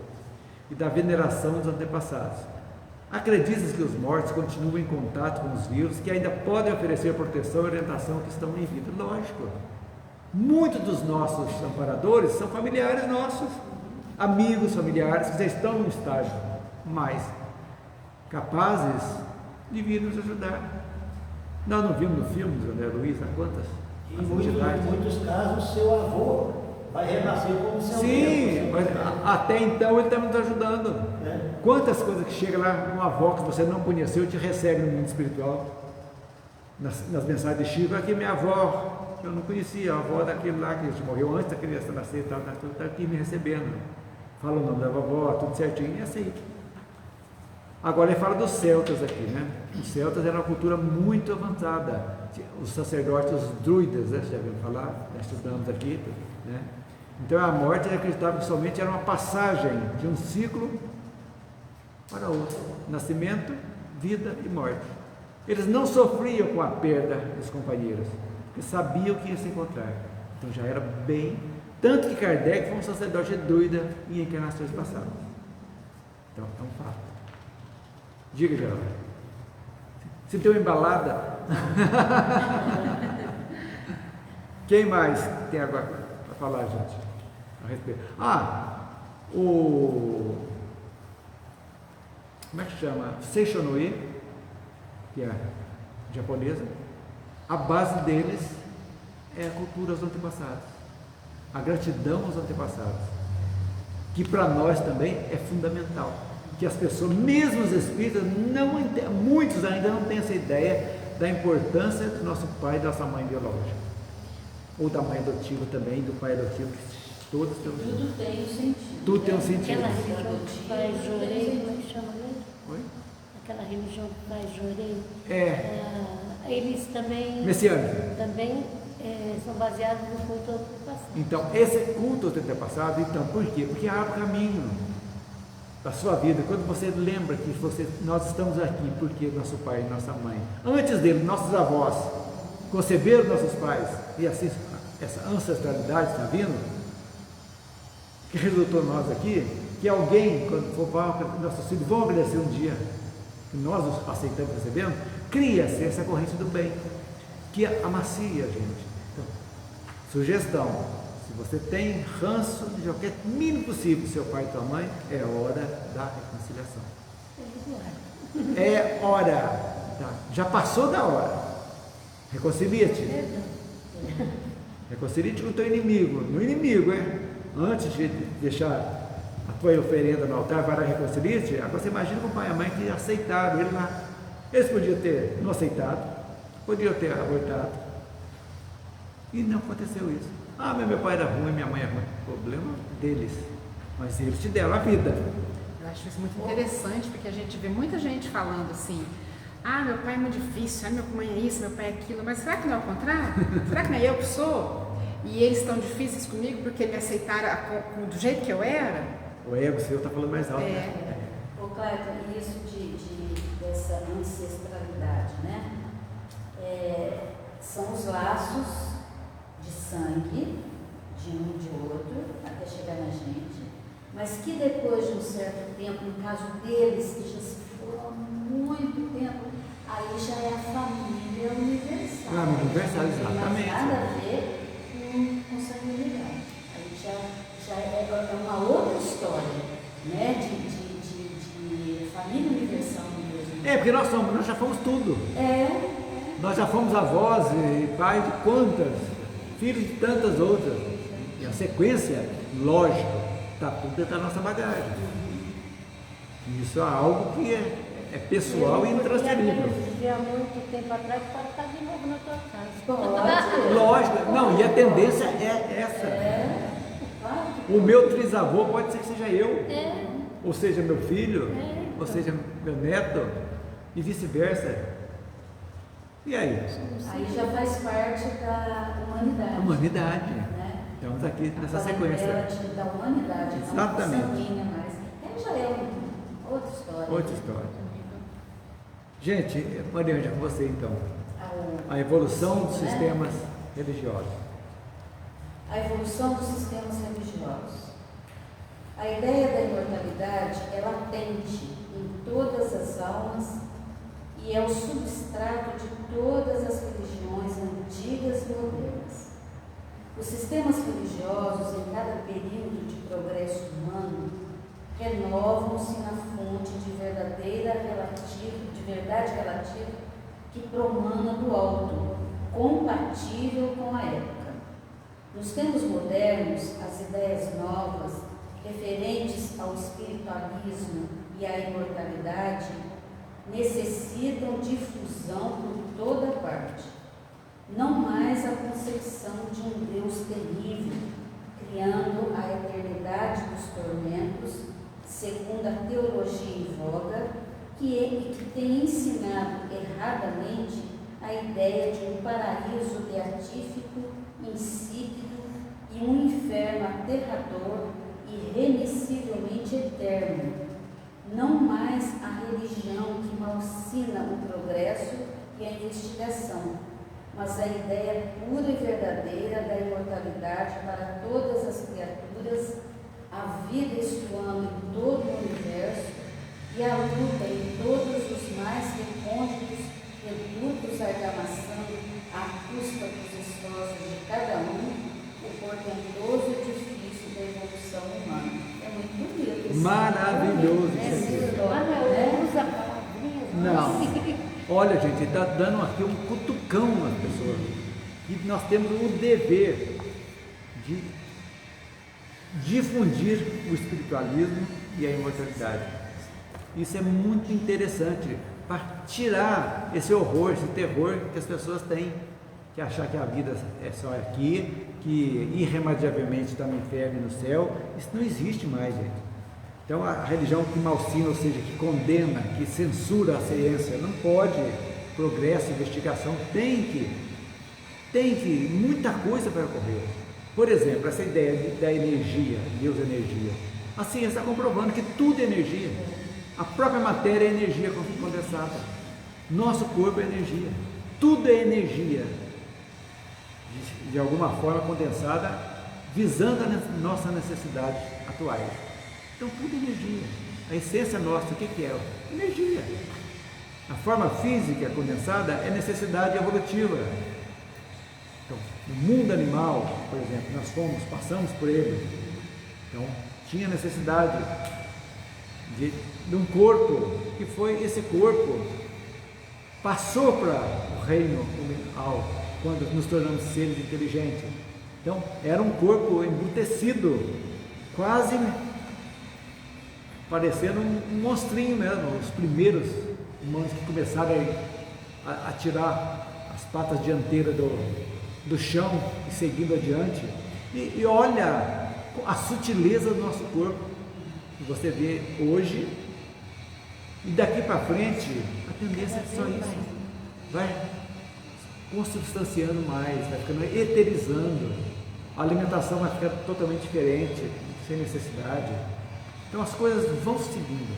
Speaker 1: e da veneração dos antepassados. Acredita-se que os mortos continuam em contato com os vivos, que ainda podem oferecer proteção e orientação que estão em vida. Lógico, muitos dos nossos amparadores são familiares nossos, amigos familiares que já estão num estágio mais capazes de vir nos ajudar. Nós não vimos no filme do André Luiz, há quantas?
Speaker 7: Em muitos casos, seu avô vai renascer como seu avô.
Speaker 1: Sim, mas até então ele está nos ajudando. Quantas coisas que chega lá, uma avó que você não conheceu te recebe no mundo espiritual, nas mensagens de Chico. Aqui minha avó, eu não conhecia, a avó daquele lá que morreu antes da criança nascer, está aqui me recebendo. Fala o nome da vovó, tudo certinho, e assim. Agora ele fala dos celtas aqui, né? Os celtas eram uma cultura muito avançada. Os sacerdotes, os druidas, né? Vocês já viram falar? Nós estudamos aqui, né? Então a morte eles acreditavam que somente era uma passagem de um ciclo para outro. Nascimento, vida e morte. Eles não sofriam com a perda dos companheiros, porque sabiam que ia se encontrar. Então já era bem... Tanto que Kardec foi um sacerdote druida em encarnações passadas. Então é um fato. Diga, Geraldo. Se deu embalada. Quem mais tem agora para falar, gente? A respeito. Como é que chama? Seishonoi, que é japonesa. A base deles é a cultura dos antepassados. A gratidão aos antepassados. que para nós também é fundamental. Que as pessoas, mesmo os espíritas, muitos ainda não têm essa ideia da importância do nosso pai e da nossa mãe biológica. Ou da mãe adotiva também, do pai adotivo, que todos têm
Speaker 4: Tudo tem um sentido.
Speaker 1: Tudo tem um sentido.
Speaker 6: Aquela religião que faz Jorei, como é que chama mesmo?
Speaker 1: Oi?
Speaker 6: Aquela religião que faz Jorei.
Speaker 1: É.
Speaker 6: Eles também,
Speaker 1: Messiânico.
Speaker 6: são baseados no culto ao antepassado.
Speaker 1: Então, esse culto ao antepassado, então, por quê? Porque abre o caminho da sua vida. Quando você lembra que nós estamos aqui porque nosso pai e nossa mãe, antes dele, nossos avós, conceberam nossos pais, e assim essa ancestralidade está vindo, que resultou nós aqui, que alguém, quando for para nossos filhos, vão agradecer um dia, que nós os aceitamos e recebemos, cria-se essa corrente do bem, que amacia a gente. Então, sugestão, se você tem ranço de qualquer mínimo possível do seu pai e sua mãe, é hora da reconciliação. É hora. Já passou da hora. Reconcilia-te. Reconcilia-te com o teu inimigo. No inimigo, antes de deixar a tua oferenda no altar, vai lá reconcilia-te. Agora você imagina com o pai e a mãe que aceitaram ele lá. Eles podiam ter não aceitado, podiam ter abortado. E não aconteceu isso. Meu pai era ruim, minha mãe é ruim. Problema deles. Mas eles te deram a vida.
Speaker 3: Eu acho isso muito interessante, porque a gente vê muita gente falando assim: meu pai é muito difícil, minha mãe é isso, meu pai é aquilo. Mas será que não é o contrário? Será que não é eu que sou? E eles estão difíceis comigo porque me aceitaram do jeito que eu era?
Speaker 1: O ego seu está falando mais alto.
Speaker 4: Ô Cleiton, isso dessa ancestralidade, né? São os laços de sangue de um e de outro até chegar na gente, mas que depois de um certo tempo, no caso deles, que já se foram há muito tempo, aí já é a família universal.
Speaker 1: Universal, exatamente.
Speaker 4: Não tem nada a ver com sanguinidade. Aí já é uma outra história, né? De família universal mesmo.
Speaker 1: Porque nós já fomos tudo. Nós já fomos avós e pais de quantas, filhos de tantas outras. E a sequência lógica está tudo dentro da nossa bagagem. Isso é algo que é pessoal e intransferível.
Speaker 6: Há muito tempo atrás pode estar de novo na tua casa.
Speaker 1: Lógico, não, e a tendência é essa. O meu trisavô pode ser que seja eu, ou seja meu filho, ou seja meu neto, e vice-versa. E aí?
Speaker 4: Aí já faz parte da humanidade.
Speaker 1: Humanidade.
Speaker 4: Né?
Speaker 1: Estamos aqui nessa
Speaker 4: a
Speaker 1: sequência.
Speaker 4: Da humanidade,
Speaker 1: exatamente.
Speaker 4: Não sanguínea mais. Já é outra história.
Speaker 1: Outra história. Gente, Mariana, com você então. A evolução dos sistemas religiosos.
Speaker 4: A evolução dos sistemas religiosos. A ideia da imortalidade é latente em todas as almas e é o substrato de todas as religiões antigas e modernas. Os sistemas religiosos, em cada período de progresso humano, renovam-se na fonte de verdade relativa que promana do alto, compatível com a época. Nos tempos modernos, as ideias novas, referentes ao espiritualismo e à imortalidade, necessitam difusão por toda parte. Não mais a concepção de um Deus terrível, criando a eternidade dos tormentos, segundo a teologia em voga, que tem ensinado erradamente a ideia de um paraíso beatífico, insípido e um inferno aterrador, irremissivelmente eterno. Não mais a religião que malsina o progresso e a investigação, mas a ideia pura e verdadeira da imortalidade para todas as criaturas, a vida estuando em todo o universo e a luta em todos os mais recônditos redutos argamassando à custa dos esforços de cada o portentoso edifício da evolução humana. É muito bonito.
Speaker 1: Maravilhoso.
Speaker 6: Usa palavrinhas.
Speaker 1: Não. Olha, gente, está dando aqui um cutucão nas pessoas. E nós temos o dever difundir o espiritualismo e a imortalidade. Isso é muito interessante para tirar esse horror, esse terror que as pessoas têm, que achar que a vida é só aqui, que irremediavelmente está no inferno e no céu. Isso não existe mais, gente. Então a religião que malsina, ou seja, que condena, que censura a ciência, não pode. Progresso, investigação, tem que muita coisa para ocorrer. Por exemplo, essa ideia da energia, Deus é energia. A ciência está comprovando que tudo é energia. A própria matéria é energia condensada. Nosso corpo é energia. Tudo é energia, de alguma forma condensada, visando a nossa necessidade atuais. Então tudo é energia. A essência nossa, o que é? Energia. A forma física condensada é necessidade evolutiva. Então, no mundo animal, por exemplo, nós passamos por ele. Então, tinha necessidade de um corpo, que foi esse corpo passou para o reino animal quando nos tornamos seres inteligentes. Então, era um corpo embrutecido, quase parecendo um monstrinho mesmo. Os primeiros humanos que começaram a tirar as patas dianteiras do chão e seguindo adiante. E olha a sutileza do nosso corpo, que você vê hoje, e daqui para frente a tendência é só isso. Vai consubstanciando mais, vai ficando eterizando, a alimentação vai ficar totalmente diferente, sem necessidade. Então as coisas vão seguindo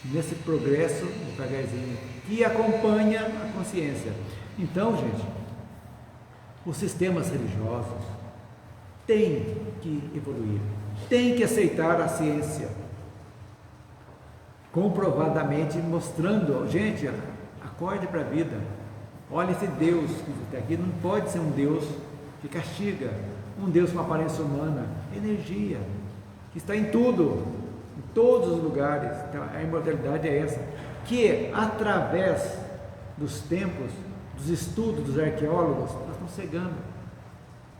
Speaker 1: nesse progresso devagarzinho, que acompanha a consciência. Então, gente, os sistemas religiosos têm que evoluir, têm que aceitar a ciência, comprovadamente mostrando, gente, acorde para a vida. Olha, esse Deus que está aqui não pode ser um Deus que castiga, um Deus com aparência humana, energia, que está em tudo, em todos os lugares. Então, a imortalidade é essa, que através dos tempos, dos estudos dos arqueólogos, nós estamos chegando,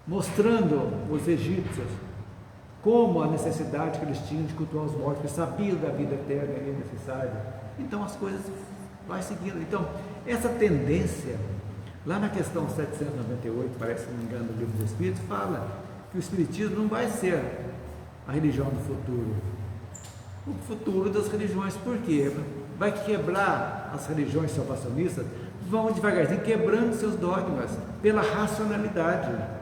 Speaker 1: mostrando os egípcios como a necessidade que eles tinham de cultuar os mortos, que sabiam da vida eterna e necessária. Então as coisas vai seguindo. Então essa tendência, lá na questão 798, parece, se não me engano, do Livro dos Espíritos, fala que o Espiritismo não vai ser a religião do futuro, o futuro das religiões. Por quê? Vai quebrar as religiões salvacionistas, vão devagarzinho quebrando seus dogmas pela racionalidade.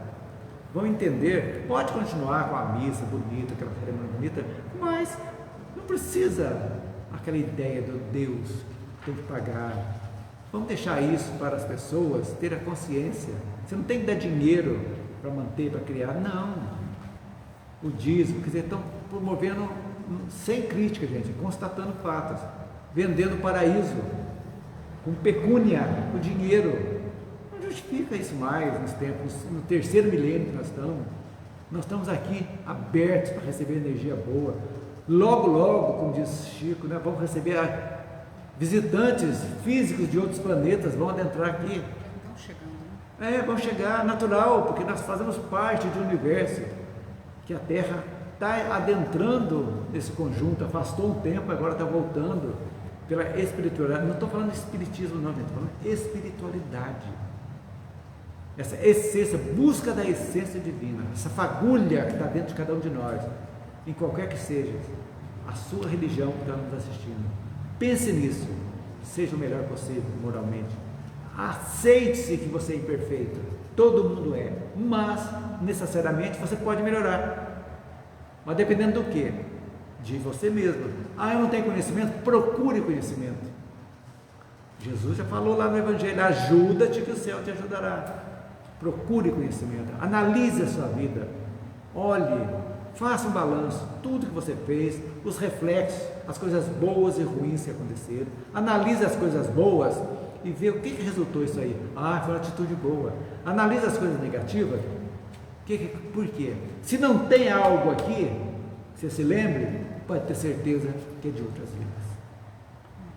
Speaker 1: Vão entender, pode continuar com a missa bonita, aquela cerimônia bonita, mas não precisa aquela ideia do Deus que tem que pagar. Vamos deixar isso para as pessoas ter a consciência. Você não tem que dar dinheiro para manter, para criar, não. O dízimo, quer dizer, estão promovendo sem crítica, gente, constatando fatos, vendendo paraíso, com pecúnia, com dinheiro. Não justifica isso mais nos tempos, no terceiro milênio que nós estamos aqui abertos para receber energia boa. Logo, logo, como diz Chico, né, vamos receber visitantes físicos de outros planetas, vão adentrar aqui.
Speaker 3: Estão chegando, né?
Speaker 1: Vão chegar, natural, porque nós fazemos parte de um universo que a Terra está adentrando nesse conjunto, afastou um tempo, agora está voltando pela espiritualidade. Não estou falando de espiritismo não, estou falando de espiritualidade. Essa essência, busca da essência divina, essa fagulha que está dentro de cada um de nós, em qualquer que seja a sua religião que está nos assistindo. Pense nisso, seja o melhor possível moralmente. Aceite-se que você é imperfeito, todo mundo é, mas necessariamente você pode melhorar. Mas dependendo do quê? De você mesmo. Eu não tenho conhecimento? Procure conhecimento. Jesus já falou lá no Evangelho: ajuda-te que o céu te ajudará. Procure conhecimento, analise a sua vida, olhe, faça um balanço, tudo que você fez, os reflexos, as coisas boas e ruins que aconteceram. Analise as coisas boas e vê o que resultou isso aí. Foi uma atitude boa. Analise as coisas negativas. Por quê? Se não tem algo aqui, você se lembre, pode ter certeza que é de outras vidas,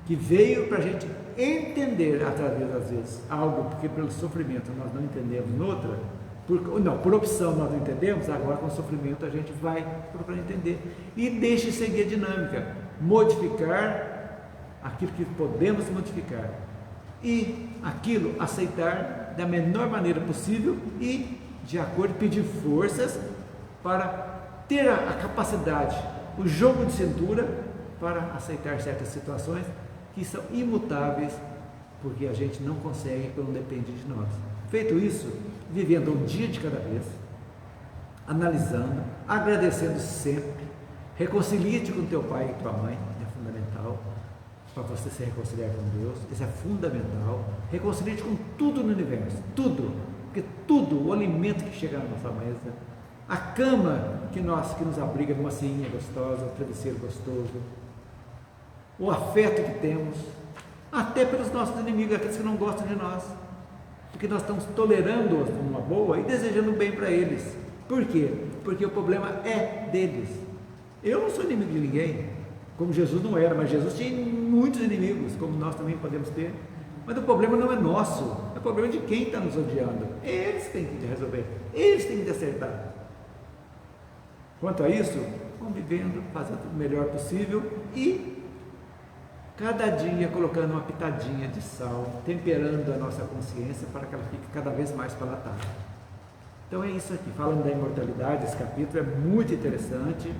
Speaker 1: que veio para a gente entender através, às vezes, algo, porque pelo sofrimento nós não entendemos noutra, Por opção nós não entendemos, agora com o sofrimento a gente vai procurar entender. E deixe seguir a dinâmica, modificar aquilo que podemos modificar. E aquilo aceitar da menor maneira possível e, de acordo, pedir forças para ter a capacidade, o jogo de cintura para aceitar certas situações que são imutáveis, porque a gente não consegue, porque não depende de nós. Feito isso, vivendo um dia de cada vez, analisando, agradecendo sempre, reconcilia-te com teu pai e tua mãe, é fundamental, para você se reconciliar com Deus, isso é fundamental. Reconcilie-te com tudo no universo, tudo, porque tudo, o alimento que chega na nossa mesa, a cama que nos abriga numa ceinha gostosa, o travesseiro gostoso, o afeto que temos, até pelos nossos inimigos, aqueles que não gostam de nós, porque nós estamos tolerando-os numa boa e desejando bem para eles. Por quê? Porque o problema é deles. Eu não sou inimigo de ninguém, como Jesus não era, mas Jesus tinha muitos inimigos, como nós também podemos ter. Mas o problema não é nosso, é o problema de quem está nos odiando. Eles têm que resolver, eles têm que acertar. Quanto a isso, convivendo, fazendo o melhor possível e cada dia colocando uma pitadinha de sal, temperando a nossa consciência para que ela fique cada vez mais palatável. Então é isso aqui, falando da imortalidade, esse capítulo é muito interessante,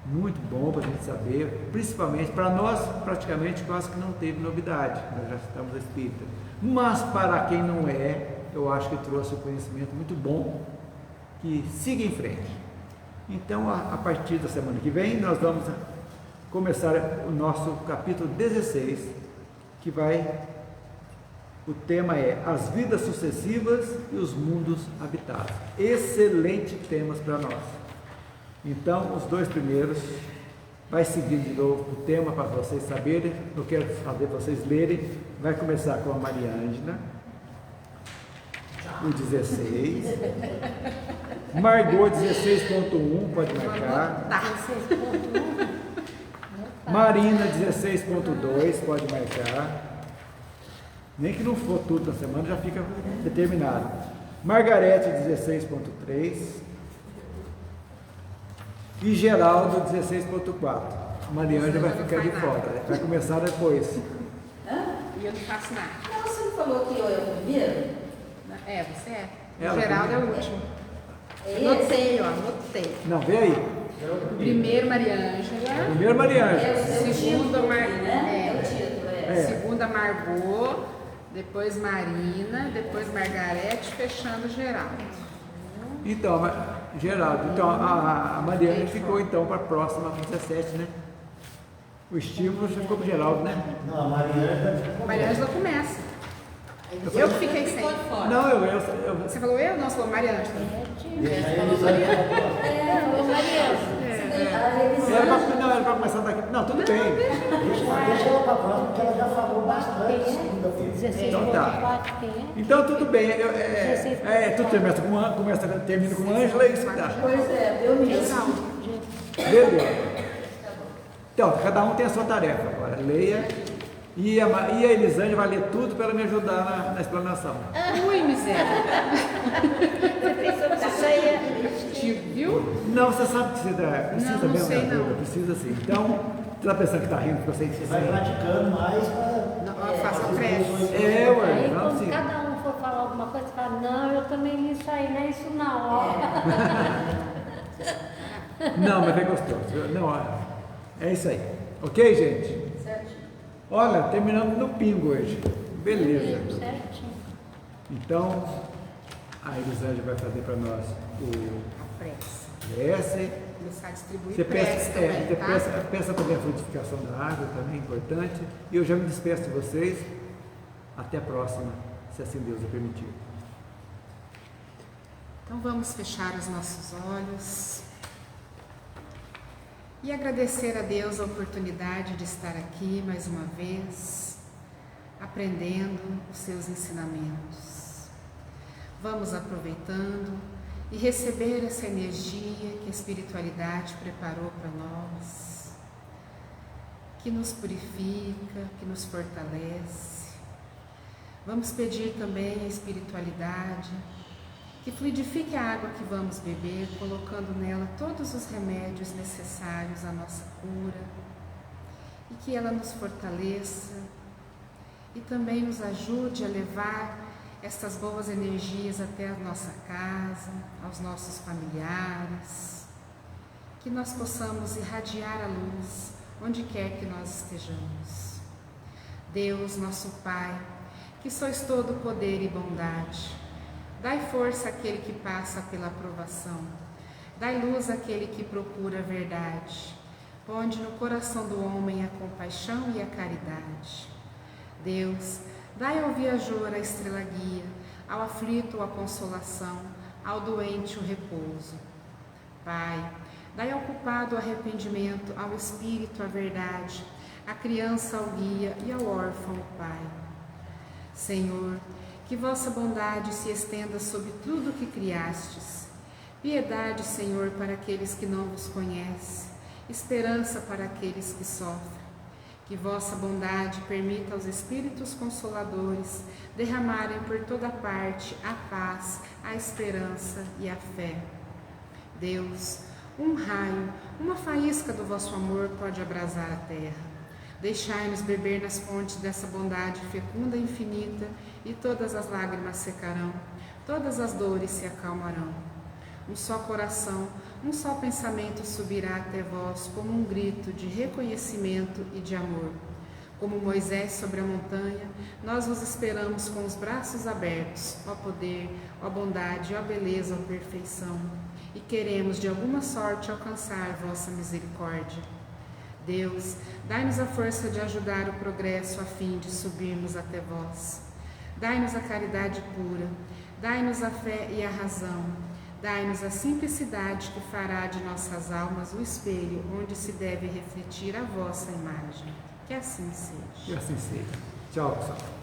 Speaker 1: muito bom para a gente saber, principalmente para nós, praticamente quase que não teve novidade, nós já estamos espíritas, mas para quem não é, eu acho que trouxe um conhecimento muito bom, que siga em frente. Então, a partir da semana que vem, nós vamos começar o nosso capítulo 16, que o tema é as vidas sucessivas e os mundos habitados. Excelente temas para nós. Então, os dois primeiros, vai seguir de novo o tema para vocês saberem, eu quero fazer vocês lerem, vai começar com a Maria Ângela, o 16, Margot 16.1, pode marcar,
Speaker 6: 16.1.
Speaker 1: Marina 16.2, pode marcar, nem que não for tudo na semana, já fica determinado. Margarete 16.3 e Geraldo 16.4. Mariana vai ficar de fora, vai começar depois.
Speaker 3: E eu não faço nada.
Speaker 4: Não, você não falou que eu é o primeiro?
Speaker 3: É, você é.
Speaker 1: Ela
Speaker 3: O Geraldo é o
Speaker 1: primeiro.
Speaker 3: último.
Speaker 4: É esse?
Speaker 3: Anotei, ó, anotei.
Speaker 1: Não, vê aí.
Speaker 3: Primeiro, Maria Ângela.
Speaker 1: Primeiro Maria Ângela.
Speaker 4: É o
Speaker 3: Segunda,
Speaker 4: título,
Speaker 3: Mar...
Speaker 4: né? É o
Speaker 3: é.
Speaker 4: título,
Speaker 1: É.
Speaker 3: Segunda, Margot. Depois, Marina. Depois, Margarete. Fechando, Geraldo.
Speaker 1: Então, Geraldo, então a Mariana ficou então para a próxima 17, né? O estímulo ficou para o Geraldo, né?
Speaker 7: Não, a Mariana.
Speaker 3: Maria Ângela começa. Eu que fiquei sem.
Speaker 1: Não, eu
Speaker 3: Você falou eu? Não, você falou Maria Ângela.
Speaker 7: Deixa a Elisângela.
Speaker 1: era para começar daqui. Não, tudo bem.
Speaker 7: Deixa ela para a próxima, porque ela já falou bastante segunda-feira.
Speaker 1: Então tá. Então tudo bem. Tudo termina com Ângela e isso que dá.
Speaker 4: Pois é, eu mesmo.
Speaker 1: Beleza. Então, cada um tem a sua tarefa agora. Leia. E a Elisângela vai ler tudo para ela me ajudar na explanação.
Speaker 3: Ui, miséria. Viu?
Speaker 1: Não, você sabe que você precisa
Speaker 3: Não, não
Speaker 1: mesmo,
Speaker 3: sei,
Speaker 1: né?
Speaker 3: não.
Speaker 1: Precisa sim. Então, você está pensando que está rindo, porque eu sei que você
Speaker 7: Vai praticando mais para.
Speaker 3: Não, faça prece.
Speaker 1: Ué,
Speaker 6: Aí
Speaker 1: não,
Speaker 6: quando
Speaker 1: sim.
Speaker 6: cada um for falar alguma coisa, você fala, não, eu também li isso aí, não é isso não, ó.
Speaker 1: Não, mas é gostoso. Não, é isso aí. Ok, gente?
Speaker 4: Certinho.
Speaker 1: Olha, terminamos no pingo hoje. Beleza.
Speaker 6: Certinho.
Speaker 1: Então, a Elisângela vai fazer para nós
Speaker 3: A prece.
Speaker 1: prece.
Speaker 3: Começar a distribuir
Speaker 1: Você
Speaker 3: prece também,
Speaker 1: você
Speaker 3: tá?
Speaker 1: peça também a frutificação da água, também é importante. E eu já me despeço de vocês. Até a próxima, se assim Deus o permitir.
Speaker 3: Então vamos fechar os nossos olhos e agradecer a Deus a oportunidade de estar aqui mais uma vez, aprendendo os seus ensinamentos. Vamos aproveitando e receber essa energia que a espiritualidade preparou para nós, que nos purifica, que nos fortalece. Vamos pedir também a espiritualidade que fluidifique a água que vamos beber, colocando nela todos os remédios necessários à nossa cura, e que ela nos fortaleça e também nos ajude a levar estas boas energias até a nossa casa, aos nossos familiares, que nós possamos irradiar a luz onde quer que nós estejamos. Deus, nosso Pai, que sois todo poder e bondade, dai força àquele que passa pela provação, dai luz àquele que procura a verdade, ponde no coração do homem a compaixão e a caridade. Deus, dai ao viajor a estrela guia, ao aflito a consolação, ao doente o repouso. Pai, dai ao culpado o arrependimento, ao espírito a verdade, à criança ao guia e ao órfão o Pai. Senhor, que vossa bondade se estenda sobre tudo o que criastes. Piedade, Senhor, para aqueles que não vos conhecem, esperança para aqueles que sofrem. Que vossa bondade permita aos Espíritos Consoladores derramarem por toda parte a paz, a esperança e a fé. Deus, um raio, uma faísca do vosso amor pode abrasar a terra. Deixai-nos beber nas fontes dessa bondade fecunda e infinita, e todas as lágrimas secarão, todas as dores se acalmarão. Um só coração, um só pensamento subirá até vós como um grito de reconhecimento e de amor. Como Moisés sobre a montanha, nós vos esperamos com os braços abertos, ó poder, ó bondade, ó beleza, ó perfeição, e queremos de alguma sorte alcançar vossa misericórdia. Deus, dai-nos a força de ajudar o progresso a fim de subirmos até vós. Dai-nos a caridade pura, dai-nos a fé e a razão, dai-nos a simplicidade que fará de nossas almas o espelho onde se deve refletir a vossa imagem. Que assim seja.
Speaker 1: Que assim seja. Tchau, pessoal.